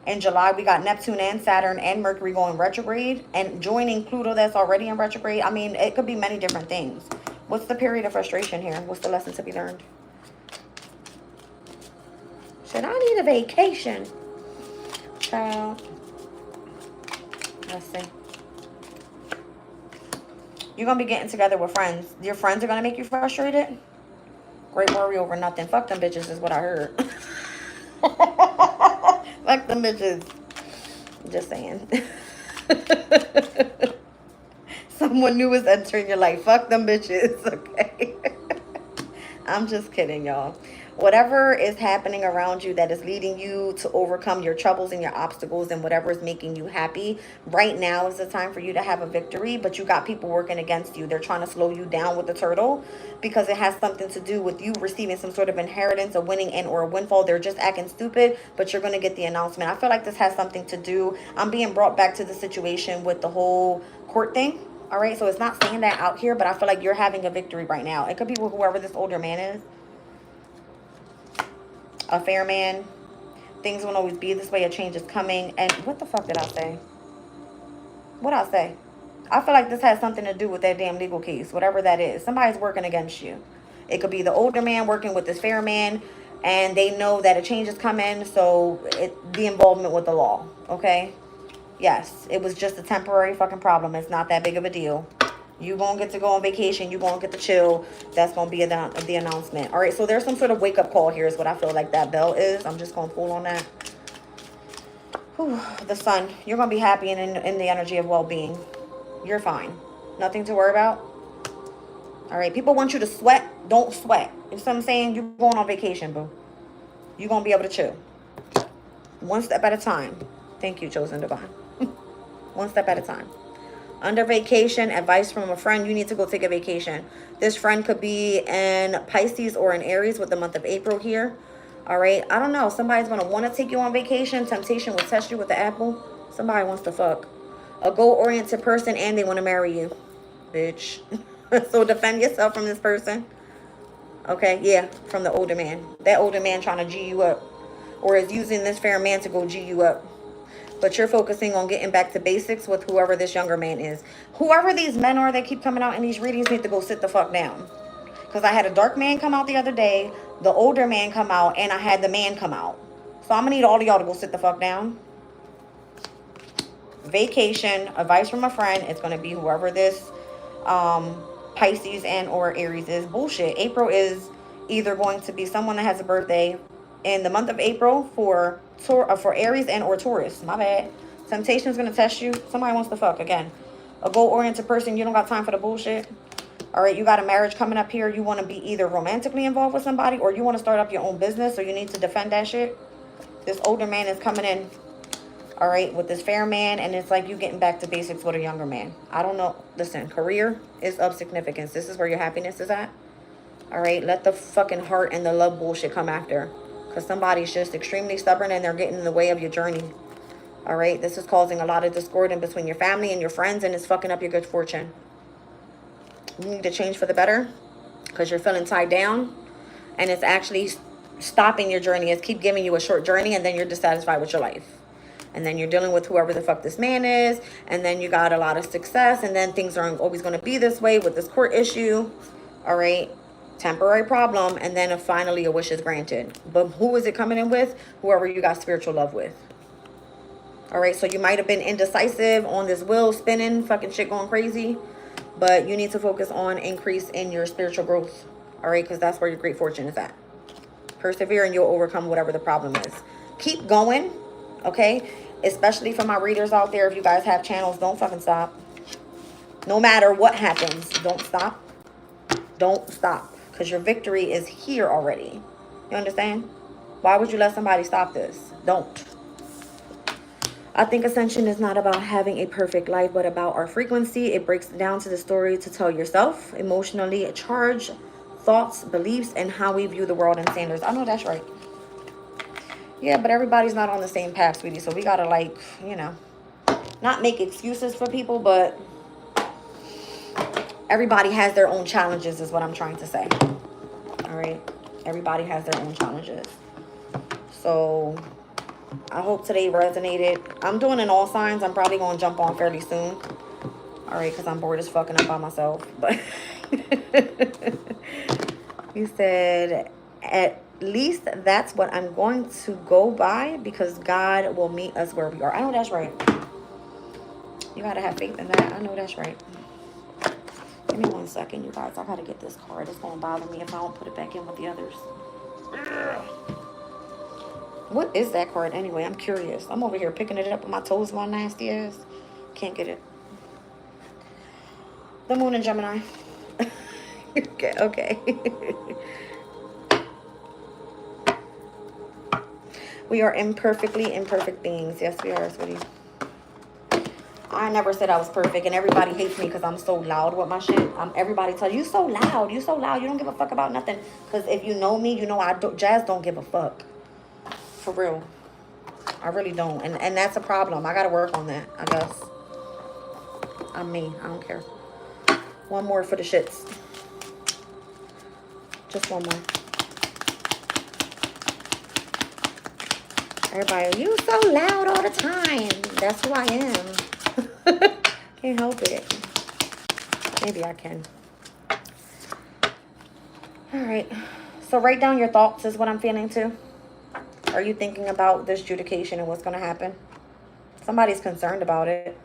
In July, we got Neptune and Saturn and Mercury going retrograde and joining Pluto that's already in retrograde. I mean, it could be many different things. What's the period of frustration here? What's the lesson to be learned? Said, I need a vacation. Child. Let's see. You're going to be getting together with friends. Your friends are going to make you frustrated. Great worry over nothing. Fuck them bitches is what I heard. Fuck them bitches. Just saying. Someone new is entering your life. Fuck them bitches. Okay. I'm just kidding, y'all. Whatever is happening around you that is leading you to overcome your troubles and your obstacles and whatever is making you happy, right now is the time for you to have a victory, but you got people working against you. They're trying to slow you down with the turtle because it has something to do with you receiving some sort of inheritance, a winning and or a windfall. They're just acting stupid, but you're going to get the announcement. I feel like this has something to do. I'm being brought back to the situation with the whole court thing. All right, so it's not saying that out here, but I feel like you're having a victory right now. It could be with whoever this older man is. A fair man. Things won't always be this way. A change is coming. And what the fuck did I say? What I say? I feel like this has something to do with that damn legal case. Whatever that is. Somebody's working against you. It could be the older man working with this fair man. And they know that a change is coming. So the involvement with the law. Okay? Yes. It was just a temporary fucking problem. It's not that big of a deal. You gonna get to go on vacation. You gonna get to chill. That's gonna be the announcement. All right, so there's some sort of wake-up call here is what I feel like that bell is. I'm just gonna pull on that. Whew, the sun. You're gonna be happy and in the energy of well-being. You're fine. Nothing to worry about. All right, people want you to sweat. Don't sweat. You know what I'm saying? You're going on vacation, boo. You're gonna be able to chill. One step at a time. Thank you, chosen divine. One step at a time. Under vacation, advice from a friend. You need to go take a vacation. This friend could be in Pisces or in Aries with the month of April here. All right. I don't know. Somebody's going to want to take you on vacation. Temptation will test you with the apple. Somebody wants to fuck. A goal-oriented person and they want to marry you. Bitch. So defend yourself from this person. Okay. Yeah. From the older man. That older man trying to G you up. Or is using this fair man to go G you up. But you're focusing on getting back to basics with whoever this younger man is. Whoever these men are that keep coming out in these readings need to go sit the fuck down. Because I had a dark man come out the other day, the older man come out, and I had the man come out. So I'm going to need all of y'all to go sit the fuck down. Vacation, advice from a friend. It's going to be whoever this Pisces and or Aries is. Bullshit. April is either going to be someone that has a birthday in the month of April for Aries and or Taurus. My bad. Temptation is going to test you. Somebody wants to fuck again. A goal-oriented person. You don't got time for the bullshit. All right. You got a marriage coming up here. You want to be either romantically involved with somebody or you want to start up your own business. So you need to defend that shit. This older man is coming in. All right. With this fair man. And it's like you getting back to basics with a younger man. I don't know. Listen. Career is of significance. This is where your happiness is at. All right. Let the fucking heart and the love bullshit come after. Because somebody's just extremely stubborn and they're getting in the way of your journey. All right. This is causing a lot of discord in between your family and your friends. And it's fucking up your good fortune. You need to change for the better. Because you're feeling tied down. And it's actually stopping your journey. It's keep giving you a short journey. And then you're dissatisfied with your life. And then you're dealing with whoever the fuck this man is. And then you got a lot of success. And then things aren't always going to be this way with this court issue. All right. Temporary problem, and then finally a wish is granted. But who is it coming in with? Whoever you got spiritual love with. All right, so you might have been indecisive on this wheel spinning, fucking shit going crazy, but you need to focus on increase in your spiritual growth. All right, because that's where your great fortune is at. Persevere and you'll overcome whatever the problem is. Keep going, okay? Especially for my readers out there, if you guys have channels, don't fucking stop. No matter what happens, don't stop. Don't stop. Because your victory is here already. You understand? Why would you let somebody stop this? Don't. I think ascension is not about having a perfect life, but about our frequency. It breaks down to the story to tell yourself, emotionally charged thoughts, beliefs, and how we view the world and standards. I know that's right. Yeah, but everybody's not on the same path, sweetie. So we got to, like, you know, not make excuses for people, but everybody has their own challenges is what I'm trying to say. All right. Everybody has their own challenges. So I hope today resonated. I'm doing an all signs. I'm probably going to jump on fairly soon. All right. Because I'm bored as fucking up by myself. But you said, at least that's what I'm going to go by because God will meet us where we are. I know that's right. You got to have faith in that. I know that's right. Give me 1 second, you guys. I gotta get this card. It's gonna bother me if I don't put it back in with the others. What is that card anyway? I'm curious. I'm over here picking it up with my toes, my nasty ass. Can't get it. The moon in Gemini. Okay. We are imperfectly imperfect beings. Yes, we are, sweetie. I never said I was perfect, and everybody hates me because I'm so loud with my shit. Everybody tells you so loud, you so loud, you don't give a fuck about nothing. Because if you know me, you know Jazz don't give a fuck. For real. I really don't. And that's a problem. I got to work on that, I guess. I'm me. I don't care. One more for the shits. Just one more. Everybody, you so loud all the time. That's who I am. Can't help it. Maybe I can. All right. So write down your thoughts is what I'm feeling too. Are you thinking about this adjudication and what's going to happen? Somebody's concerned about it.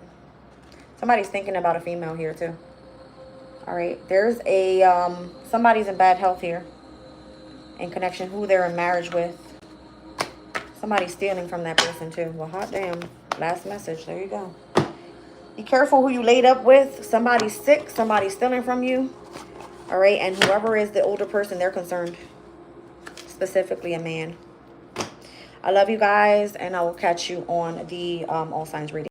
Somebody's thinking about a female here too. All right. There's a, somebody's in bad health here. In connection who they're in marriage with. Somebody's stealing from that person too. Well, hot damn. Last message. There you go. Be careful who you laid up with. Somebody's sick. Somebody's stealing from you. All right. And whoever is the older person, they're concerned. Specifically a man. I love you guys, and I will catch you on the all signs reading.